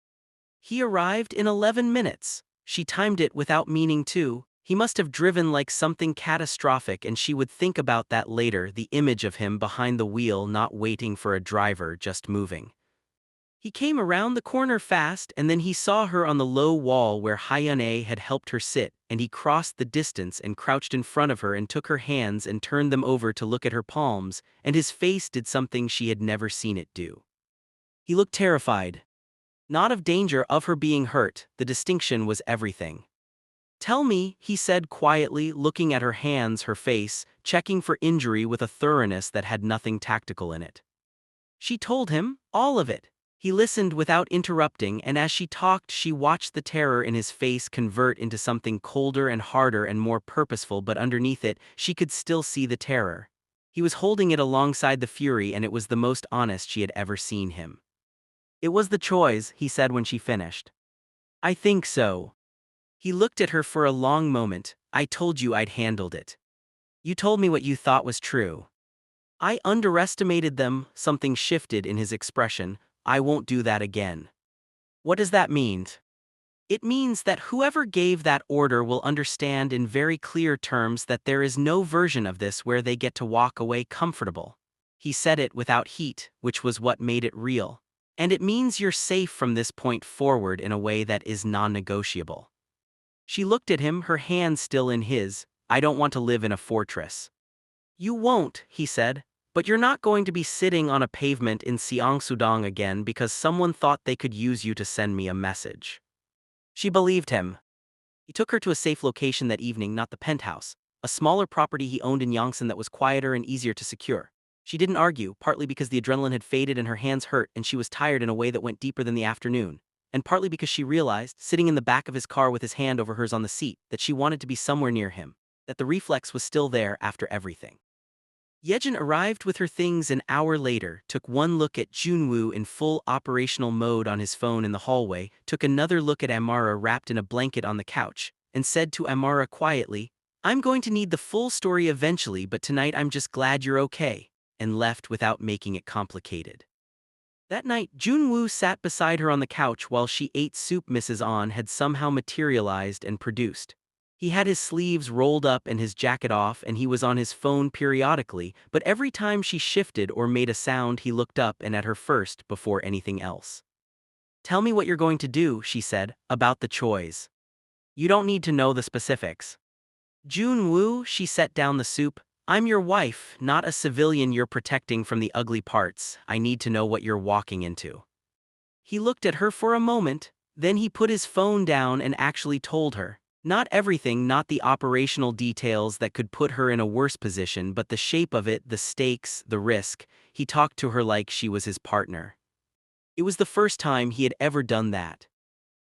He arrived in 11 minutes. She timed it without meaning to. He must have driven like something catastrophic, and she would think about that later, the image of him behind the wheel, not waiting for a driver, just moving. He came around the corner fast, and then he saw her on the low wall where Hyun-ae had helped her sit, and he crossed the distance and crouched in front of her and took her hands and turned them over to look at her palms, and his face did something she had never seen it do. He looked terrified. Not of danger, of her being hurt. The distinction was everything. "Tell me," he said quietly, looking at her hands, her face, checking for injury with a thoroughness that had nothing tactical in it. She told him, all of it. He listened without interrupting, and as she talked she watched the terror in his face convert into something colder and harder and more purposeful, but underneath it, she could still see the terror. He was holding it alongside the fury, and it was the most honest she had ever seen him. "It was the choice," he said when she finished. "I think so." He looked at her for a long moment. "I told you I'd handled it. You told me what you thought was true. I underestimated them." Something shifted in his expression. "I won't do that again." "What does that mean?" "It means that whoever gave that order will understand in very clear terms that there is no version of this where they get to walk away comfortable." He said it without heat, which was what made it real. "And it means you're safe from this point forward in a way that is non-negotiable." She looked at him, her hand still in his. "I don't want to live in a fortress." "You won't," he said. "But you're not going to be sitting on a pavement in Seoul again because someone thought they could use you to send me a message." She believed him. He took her to a safe location that evening, not the penthouse, a smaller property he owned in Yongsan that was quieter and easier to secure. She didn't argue, partly because the adrenaline had faded and her hands hurt and she was tired in a way that went deeper than the afternoon, and partly because she realized, sitting in the back of his car with his hand over hers on the seat, that she wanted to be somewhere near him, that the reflex was still there after everything. Yejin arrived with her things an hour later, took one look at Joon-woo in full operational mode on his phone in the hallway, took another look at Amara wrapped in a blanket on the couch, and said to Amara quietly, "I'm going to need the full story eventually, but tonight I'm just glad you're okay," and left without making it complicated. That night, Joon-woo sat beside her on the couch while she ate soup Mrs. An had somehow materialized and produced. He had his sleeves rolled up and his jacket off, and he was on his phone periodically, but every time she shifted or made a sound he looked up and at her first before anything else. "Tell me what you're going to do," she said, "about the choice. You don't need to know the specifics." "Joon-woo," she set down the soup, "I'm your wife, not a civilian you're protecting from the ugly parts. I need to know what you're walking into." He looked at her for a moment, then he put his phone down and actually told her. Not everything, not the operational details that could put her in a worse position, but the shape of it, the stakes, the risk. He talked to her like she was his partner. It was the first time he had ever done that.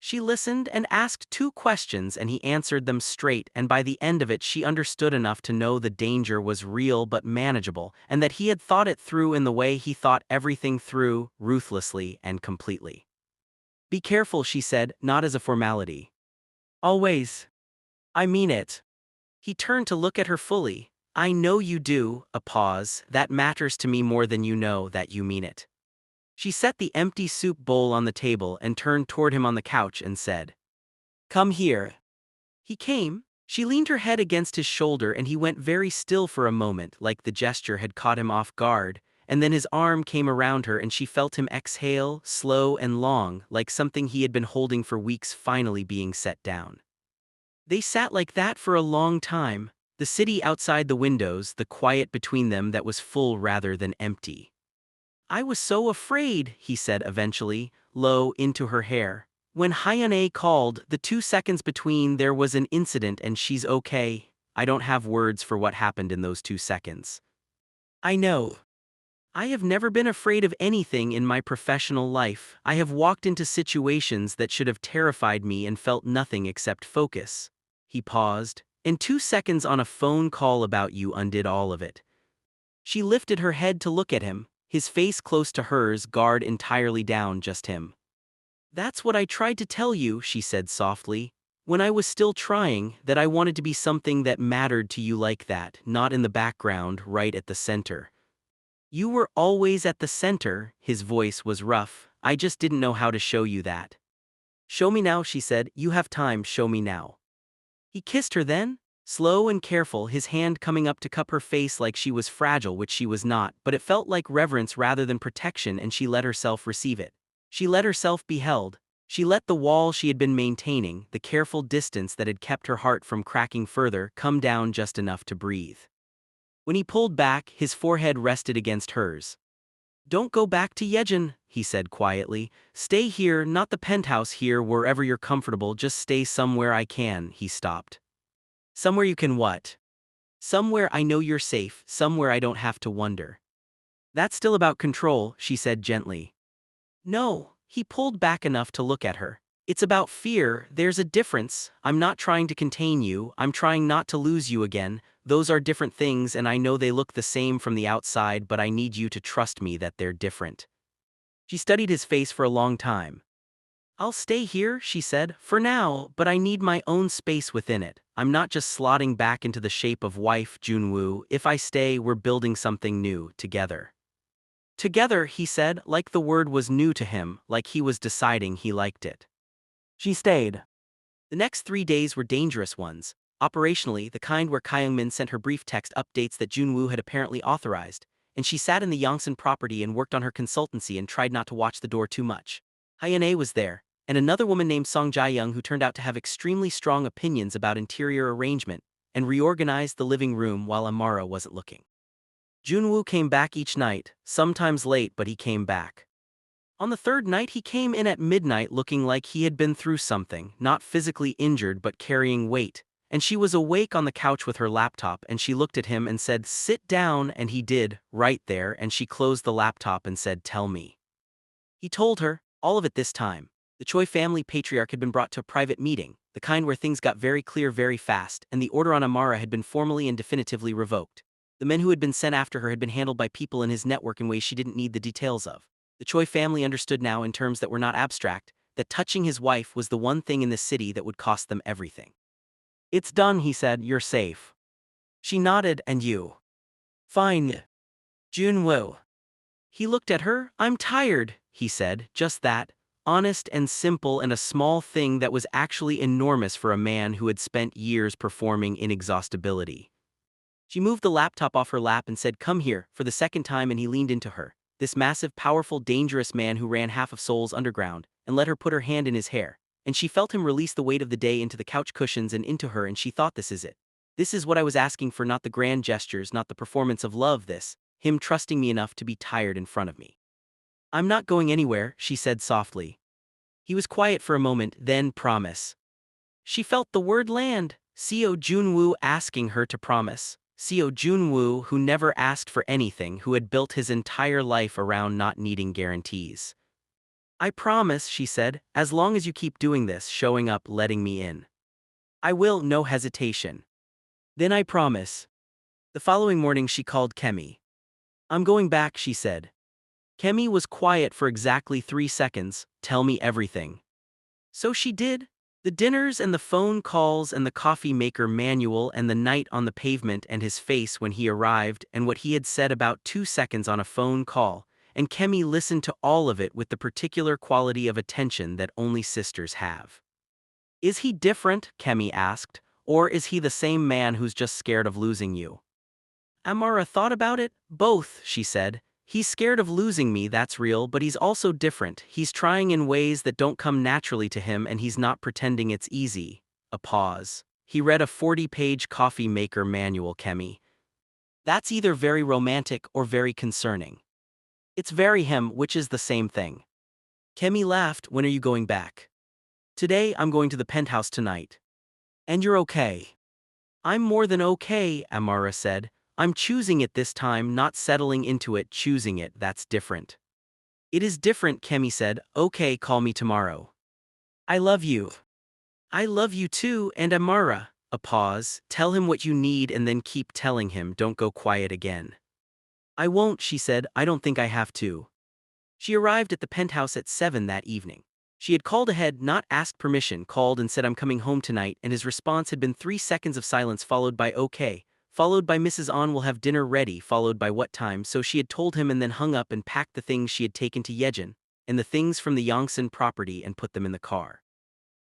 She listened and asked two questions and he answered them straight, and by the end of it she understood enough to know the danger was real but manageable, and that he had thought it through in the way he thought everything through, ruthlessly and completely. "Be careful," she said, not as a formality. "Always. I mean it." He turned to look at her fully. "I know you do," a pause, "that matters to me more than you know that you mean it." She set the empty soup bowl on the table and turned toward him on the couch and said, "Come here." He came. She leaned her head against his shoulder and he went very still for a moment, like the gesture had caught him off guard, and then his arm came around her and she felt him exhale, slow and long, like something he had been holding for weeks finally being set down. They sat like that for a long time, the city outside the windows, the quiet between them that was full rather than empty. "I was so afraid," he said eventually, low into her hair. "When Hyun-A called, the 2 seconds between there was an incident and she's okay. I don't have words for what happened in those 2 seconds. I know. I have never been afraid of anything in my professional life. I have walked into situations that should have terrified me and felt nothing except focus." He paused. "And 2 seconds on a phone call about you undid all of it." She lifted her head to look at him, his face close to hers, guard entirely down, just him. "That's what I tried to tell you," she said softly, "when I was still trying, that I wanted to be something that mattered to you like that, not in the background, right at the center. You were always at the center." His voice was rough. "I just didn't know how to show you that." "Show me now," she said. "You have time, show me now." He kissed her then, slow and careful, his hand coming up to cup her face like she was fragile, which she was not, but it felt like reverence rather than protection, and she let herself receive it. She let herself be held. She let the wall she had been maintaining, the careful distance that had kept her heart from cracking further, come down just enough to breathe. When he pulled back, his forehead rested against hers. "Don't go back to Yejin," he said quietly. "Stay here, not the penthouse here, wherever you're comfortable, just stay somewhere I can." He stopped. "Somewhere you can what?" "Somewhere I know you're safe, somewhere I don't have to wonder." "That's still about control," she said gently. "No." He pulled back enough to look at her. "It's about fear. There's a difference. I'm not trying to contain you, I'm trying not to lose you again. Those are different things, and I know they look the same from the outside, but I need you to trust me that they're different." She studied his face for a long time. "I'll stay here," she said, "for now, but I need my own space within it. I'm not just slotting back into the shape of wife, Joon-woo. If I stay, we're building something new, together." "Together," he said, like the word was new to him, like he was deciding he liked it. She stayed. The next 3 days were dangerous ones. Operationally, the kind where Kyung-min sent her brief text updates that Joon-woo had apparently authorized, and she sat in the Yongsan property and worked on her consultancy and tried not to watch the door too much. Hyun-A was there, and another woman named Song Jae-young who turned out to have extremely strong opinions about interior arrangement, and reorganized the living room while Amara wasn't looking. Joon-woo came back each night, sometimes late, but he came back. On the third night he came in at midnight looking like he had been through something, not physically injured but carrying weight, and she was awake on the couch with her laptop, and she looked at him and said, "Sit down," and he did, right there, and she closed the laptop and said, "Tell me." He told her, all of it this time. The Choi family patriarch had been brought to a private meeting, the kind where things got very clear very fast, and the order on Amara had been formally and definitively revoked. The men who had been sent after her had been handled by people in his network in ways she didn't need the details of. The Choi family understood now in terms that were not abstract, that touching his wife was the one thing in this city that would cost them everything. "It's done," he said, "you're safe." She nodded. "And you?" "Fine." Joon-woo. He looked at her. "I'm tired," he said, just that, honest and simple, and a small thing that was actually enormous for a man who had spent years performing inexhaustibility. She moved the laptop off her lap and said, "Come here," for the second time, and he leaned into her, this massive, powerful, dangerous man who ran half of Seoul's underground, and let her put her hand in his hair. And she felt him release the weight of the day into the couch cushions and into her, and she thought, this is it. This is what I was asking for, not the grand gestures, not the performance of love, him trusting me enough to be tired in front of me. "I'm not going anywhere," she said softly. He was quiet for a moment, then, "Promise." She felt the word land. Seo Joon-woo asking her to promise. Seo Joon-woo, who never asked for anything, who had built his entire life around not needing guarantees. "I promise," she said, "as long as you keep doing this, showing up, letting me in. I will, no hesitation. Then I promise." The following morning she called Kemi. "I'm going back," she said. Kemi was quiet for exactly 3 seconds. "Tell me everything." So she did. The dinners and the phone calls and the coffee maker manual and the night on the pavement and his face when he arrived and what he had said about 2 seconds on a phone call, and Kemi listened to all of it with the particular quality of attention that only sisters have. "Is he different?" Kemi asked, "or is he the same man who's just scared of losing you?" Amara thought about it. "Both," she said. "He's scared of losing me, that's real, but he's also different. He's trying in ways that don't come naturally to him, and he's not pretending it's easy." A pause. "He read a 40-page coffee maker manual, Kemi. That's either very romantic or very concerning. It's very him, which is the same thing." Kemi laughed. "When are you going back?" "Today. I'm going to the penthouse tonight." "And you're okay?" "I'm more than okay," Amara said. "I'm choosing it this time, not settling into it, choosing it, that's different." "It is different," Kemi said. "Okay, call me tomorrow." "I love you." "I love you too, and Amara." A pause. "Tell him what you need and then keep telling him, don't go quiet again." "I won't," she said. "I don't think I have to." She arrived at the penthouse at 7 that evening. She had called ahead, not asked permission, called and said, "I'm coming home tonight," and his response had been 3 seconds of silence followed by "okay," followed by "Mrs. An will have dinner ready," followed by "what time," so she had told him and then hung up and packed the things she had taken to Yejin, and the things from the Yongsan property and put them in the car.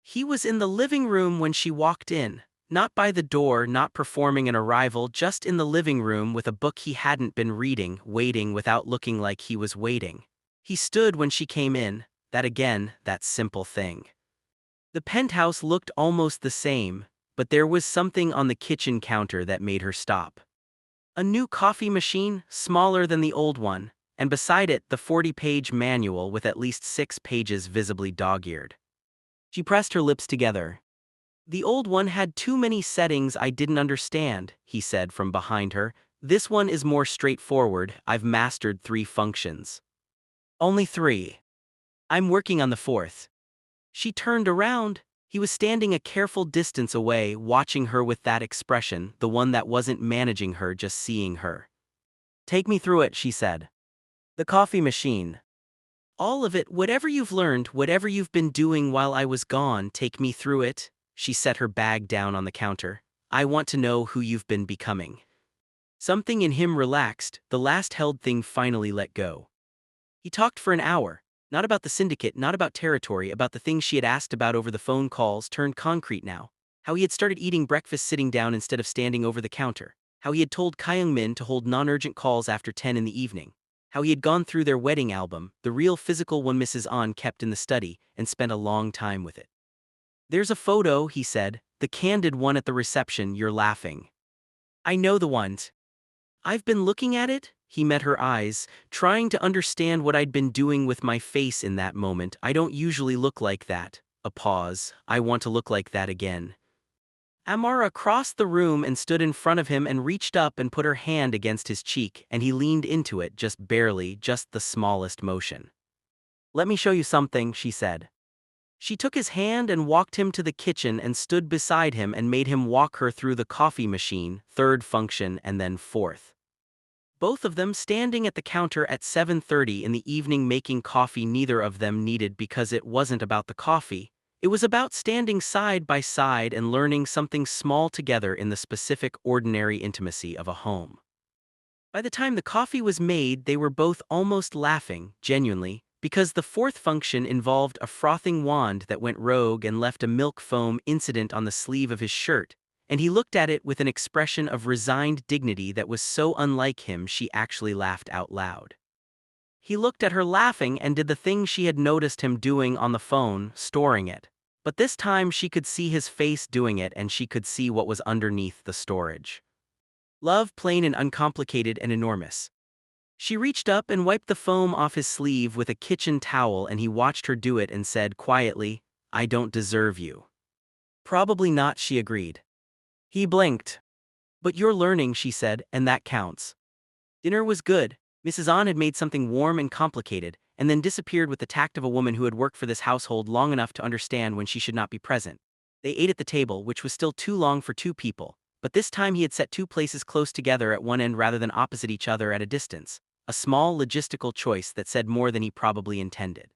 He was in the living room when she walked in, not by the door, not performing an arrival, just in the living room with a book he hadn't been reading, waiting without looking like he was waiting. He stood when she came in, that again, that simple thing. The penthouse looked almost the same, but there was something on the kitchen counter that made her stop. A new coffee machine, smaller than the old one, and beside it the 40-page manual with at least 6 pages visibly dog-eared. She pressed her lips together. "The old one had too many settings I didn't understand," he said from behind her. "This one is more straightforward. I've mastered 3 functions." "Only 3. I'm working on the 4th. She turned around. He was standing a careful distance away, watching her with that expression, the one that wasn't managing her, just seeing her. "Take me through it," she said. "The coffee machine. All of it, whatever you've learned, whatever you've been doing while I was gone, take me through it." She set her bag down on the counter. "I want to know who you've been becoming." Something in him relaxed, the last held thing finally let go. He talked for an hour, not about the syndicate, not about territory, about the things she had asked about over the phone calls turned concrete now. How he had started eating breakfast sitting down instead of standing over the counter. How he had told Kyung-min to hold non-urgent calls after 10 in the evening. How he had gone through their wedding album, the real physical one Mrs. An kept in the study, and spent a long time with it. "There's a photo," he said, "the candid one at the reception, you're laughing." "I know the ones. I've been looking at it." He met her eyes, trying to understand what I'd been doing with my face in that moment. "I don't usually look like that." A pause. "I want to look like that again." Amara crossed the room and stood in front of him and reached up and put her hand against his cheek, and he leaned into it, just barely, just the smallest motion. "Let me show you something," she said. She took his hand and walked him to the kitchen and stood beside him and made him walk her through the coffee machine, third function and then fourth. Both of them standing at the counter at 7:30 in the evening making coffee neither of them needed because it wasn't about the coffee. It was about standing side by side and learning something small together in the specific ordinary intimacy of a home. By the time the coffee was made, they were both almost laughing, genuinely, because the fourth function involved a frothing wand that went rogue and left a milk foam incident on the sleeve of his shirt, and he looked at it with an expression of resigned dignity that was so unlike him she actually laughed out loud. He looked at her laughing and did the thing she had noticed him doing on the phone, storing it. But this time she could see his face doing it and she could see what was underneath the storage. Love, plain and uncomplicated and enormous. She reached up and wiped the foam off his sleeve with a kitchen towel and he watched her do it and said quietly, "I don't deserve you." "Probably not," she agreed. He blinked. "But you're learning," she said, "and that counts." Dinner was good. Mrs. An had made something warm and complicated, and then disappeared with the tact of a woman who had worked for this household long enough to understand when she should not be present. They ate at the table, which was still too long for two people, but this time he had set two places close together at one end rather than opposite each other at a distance, a small logistical choice that said more than he probably intended.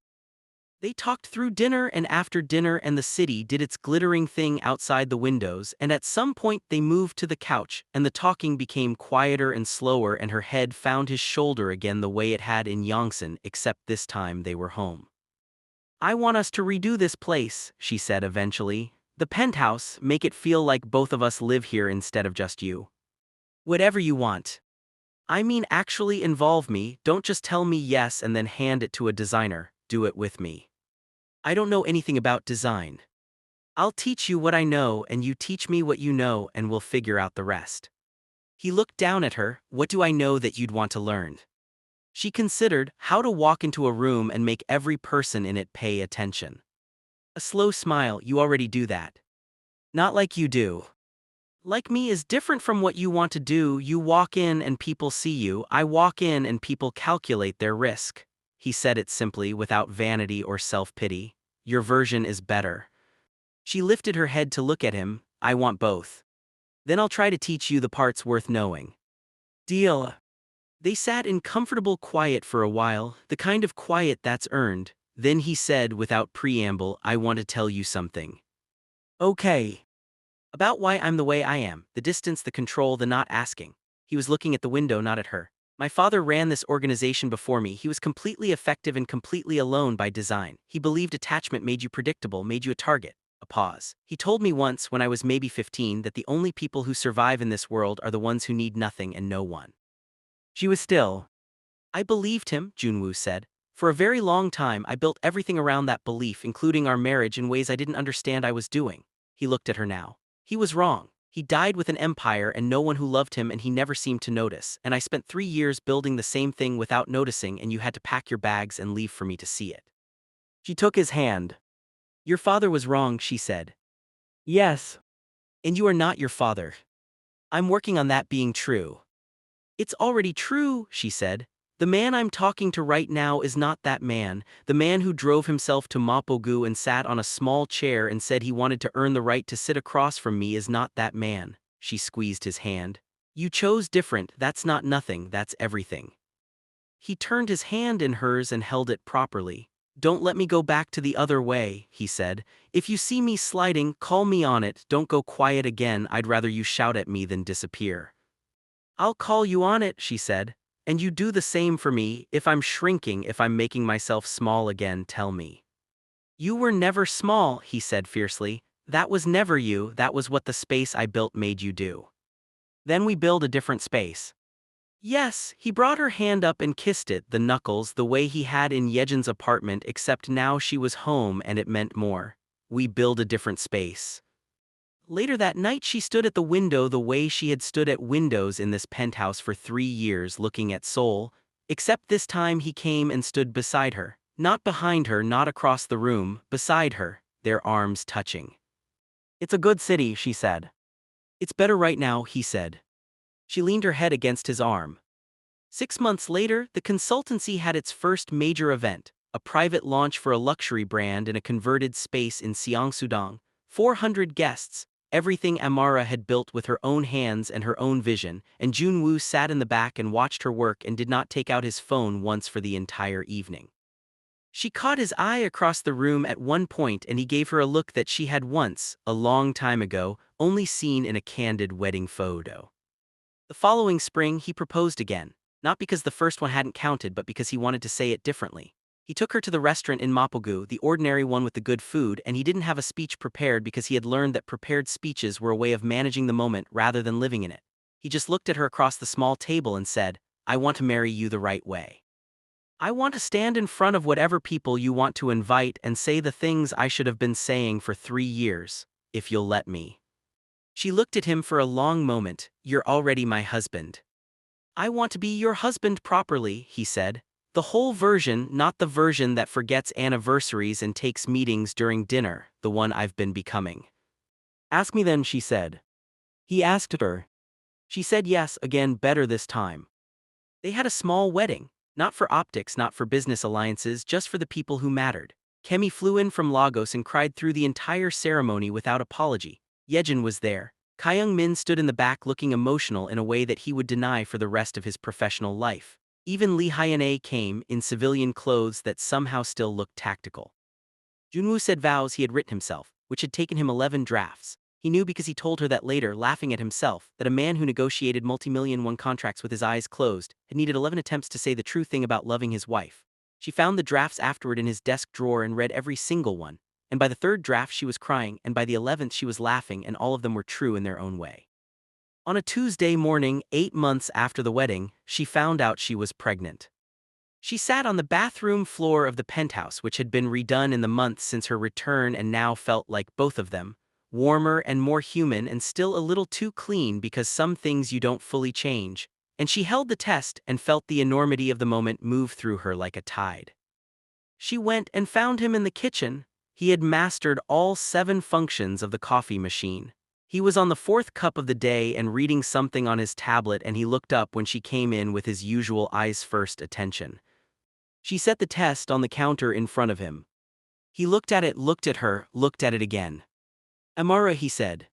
They talked through dinner and after dinner and the city did its glittering thing outside the windows and at some point they moved to the couch and the talking became quieter and slower and her head found his shoulder again the way it had in Yongsan except this time they were home. "I want us to redo this place," she said eventually. "The penthouse, make it feel like both of us live here instead of just you. Whatever you want. I mean actually involve me, don't just tell me yes and then hand it to a designer, do it with me. I don't know anything about design. I'll teach you what I know and you teach me what you know and we'll figure out the rest." He looked down at her. "What do I know that you'd want to learn?" She considered how to walk into a room and make every person in it pay attention. A slow smile. "You already do that." "Not like you do. Like me is different from what you want to do. You walk in and people see you. I walk in and people calculate their risk." He said it simply, without vanity or self-pity. "Your version is better." She lifted her head to look at him. "I want both. Then I'll try to teach you the parts worth knowing." "Deal." They sat in comfortable quiet for a while, the kind of quiet that's earned. Then he said without preamble, "I want to tell you something." "Okay." "About why I'm the way I am, the distance, the control, the not asking." He was looking at the window, not at her. "My father ran this organization before me. He was completely effective and completely alone by design. He believed attachment made you predictable, made you a target." A pause. "He told me once, when I was maybe 15, that the only people who survive in this world are the ones who need nothing and no one." She was still. "I believed him," Joon-woo said. "For a very long time I built everything around that belief, including our marriage, in ways I didn't understand I was doing." He looked at her now. "He was wrong. He died with an empire and no one who loved him and he never seemed to notice, and I spent 3 years building the same thing without noticing and you had to pack your bags and leave for me to see it." She took his hand. "Your father was wrong," she said. "Yes. And you are not your father. I'm working on that being true." "It's already true," she said. "The man I'm talking to right now is not that man. The man who drove himself to Mapogu and sat on a small chair and said he wanted to earn the right to sit across from me is not that man." She squeezed his hand. "You chose different, that's not nothing, that's everything." He turned his hand in hers and held it properly. "Don't let me go back to the other way," he said. "If you see me sliding, call me on it, don't go quiet again, I'd rather you shout at me than disappear." "I'll call you on it," she said. "And you do the same for me. If I'm shrinking, if I'm making myself small again, tell me." "You were never small," he said fiercely. "That was never you, that was what the space I built made you do. Then we build a different space." "Yes," he brought her hand up and kissed it, the knuckles, the way he had in Yejin's apartment, except now she was home and it meant more. "We build a different space." Later that night she stood at the window the way she had stood at windows in this penthouse for 3 years looking at Seoul, except this time he came and stood beside her, not behind her, not across the room, beside her, their arms touching. "It's a good city," she said. "It's better right now," he said. She leaned her head against his arm. 6 months later, the consultancy had its first major event, a private launch for a luxury brand in a converted space in Seoul, 400 guests, everything Amara had built with her own hands and her own vision, and Joon-woo sat in the back and watched her work and did not take out his phone once for the entire evening. She caught his eye across the room at one point and he gave her a look that she had once, a long time ago, only seen in a candid wedding photo. The following spring he proposed again, not because the first one hadn't counted but because he wanted to say it differently. He took her to the restaurant in Mapogu, the ordinary one with the good food, and he didn't have a speech prepared because he had learned that prepared speeches were a way of managing the moment rather than living in it. He just looked at her across the small table and said, "I want to marry you the right way. I want to stand in front of whatever people you want to invite and say the things I should have been saying for 3 years, if you'll let me." She looked at him for a long moment. "You're already my husband." "I want to be your husband properly," he said. "The whole version, not the version that forgets anniversaries and takes meetings during dinner, the one I've been becoming." "Ask me then," she said. He asked her. She said yes, again better this time. They had a small wedding, not for optics, not for business alliances, just for the people who mattered. Kemi flew in from Lagos and cried through the entire ceremony without apology. Yejin was there. Kyung-min stood in the back looking emotional in a way that he would deny for the rest of his professional life. Even Lee Hyun-ae came, in civilian clothes that somehow still looked tactical. Joon-woo said vows he had written himself, which had taken him 11 drafts. He knew because he told her that later, laughing at himself, that a man who negotiated multi-million-won contracts with his eyes closed had needed 11 attempts to say the true thing about loving his wife. She found the drafts afterward in his desk drawer and read every single one, and by the third draft she was crying, and by the 11th she was laughing, and all of them were true in their own way. On a Tuesday morning, 8 months after the wedding, she found out she was pregnant. She sat on the bathroom floor of the penthouse, which had been redone in the months since her return and now felt like both of them, warmer and more human and still a little too clean because some things you don't fully change, and she held the test and felt the enormity of the moment move through her like a tide. She went and found him in the kitchen. He had mastered all 7 functions of the coffee machine. He was on the 4th cup of the day and reading something on his tablet, and he looked up when she came in with his usual eyes-first attention. She set the test on the counter in front of him. He looked at it, looked at her, looked at it again. "Amara," he said.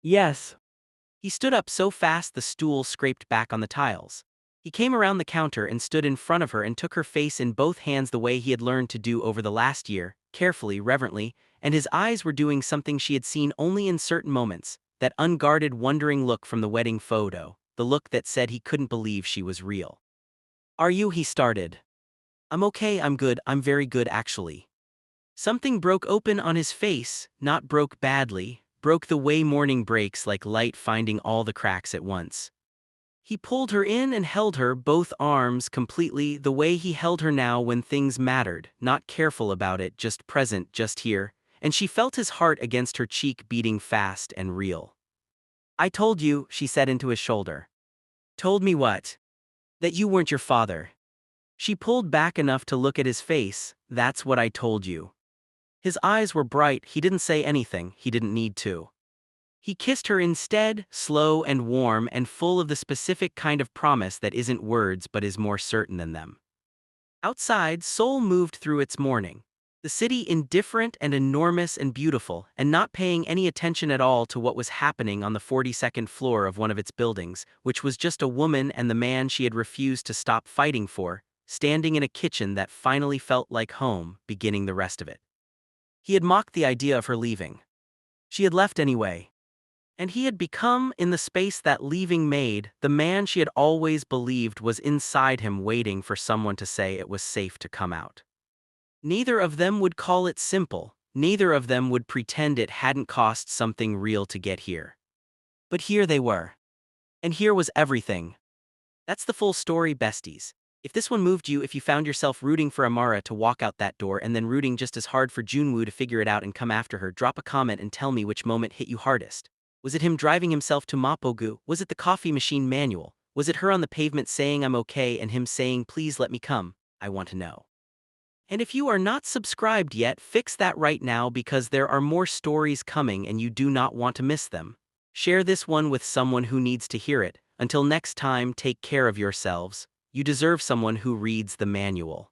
"Yes." He stood up so fast the stool scraped back on the tiles. He came around the counter and stood in front of her and took her face in both hands the way he had learned to do over the last year, carefully, reverently, and his eyes were doing something she had seen only in certain moments, that unguarded, wondering look from the wedding photo, the look that said he couldn't believe she was real. "Are you?" he started. "I'm okay, I'm good, I'm very good actually." Something broke open on his face, not broke badly, broke the way morning breaks like light finding all the cracks at once. He pulled her in and held her, both arms, completely, the way he held her now when things mattered, not careful about it, just present, just here, and she felt his heart against her cheek beating fast and real. "I told you," she said into his shoulder. "Told me what?" "That you weren't your father." She pulled back enough to look at his face. "That's what I told you." His eyes were bright. He didn't say anything, he didn't need to. He kissed her instead, slow and warm and full of the specific kind of promise that isn't words but is more certain than them. Outside, Seoul moved through its morning. The city indifferent and enormous and beautiful, and not paying any attention at all to what was happening on the 42nd floor of one of its buildings, which was just a woman and the man she had refused to stop fighting for, standing in a kitchen that finally felt like home, beginning the rest of it. He had mocked the idea of her leaving. She had left anyway. And he had become, in the space that leaving made, the man she had always believed was inside him waiting for someone to say it was safe to come out. Neither of them would call it simple, neither of them would pretend it hadn't cost something real to get here. But here they were. And here was everything. That's the full story, besties. If this one moved you, if you found yourself rooting for Amara to walk out that door and then rooting just as hard for Joon-woo to figure it out and come after her, drop a comment and tell me which moment hit you hardest. Was it him driving himself to Mapogu? Was it the coffee machine manual? Was it her on the pavement saying I'm okay and him saying please let me come? I want to know. And if you are not subscribed yet, fix that right now because there are more stories coming and you do not want to miss them. Share this one with someone who needs to hear it. Until next time, take care of yourselves. You deserve someone who reads the manual.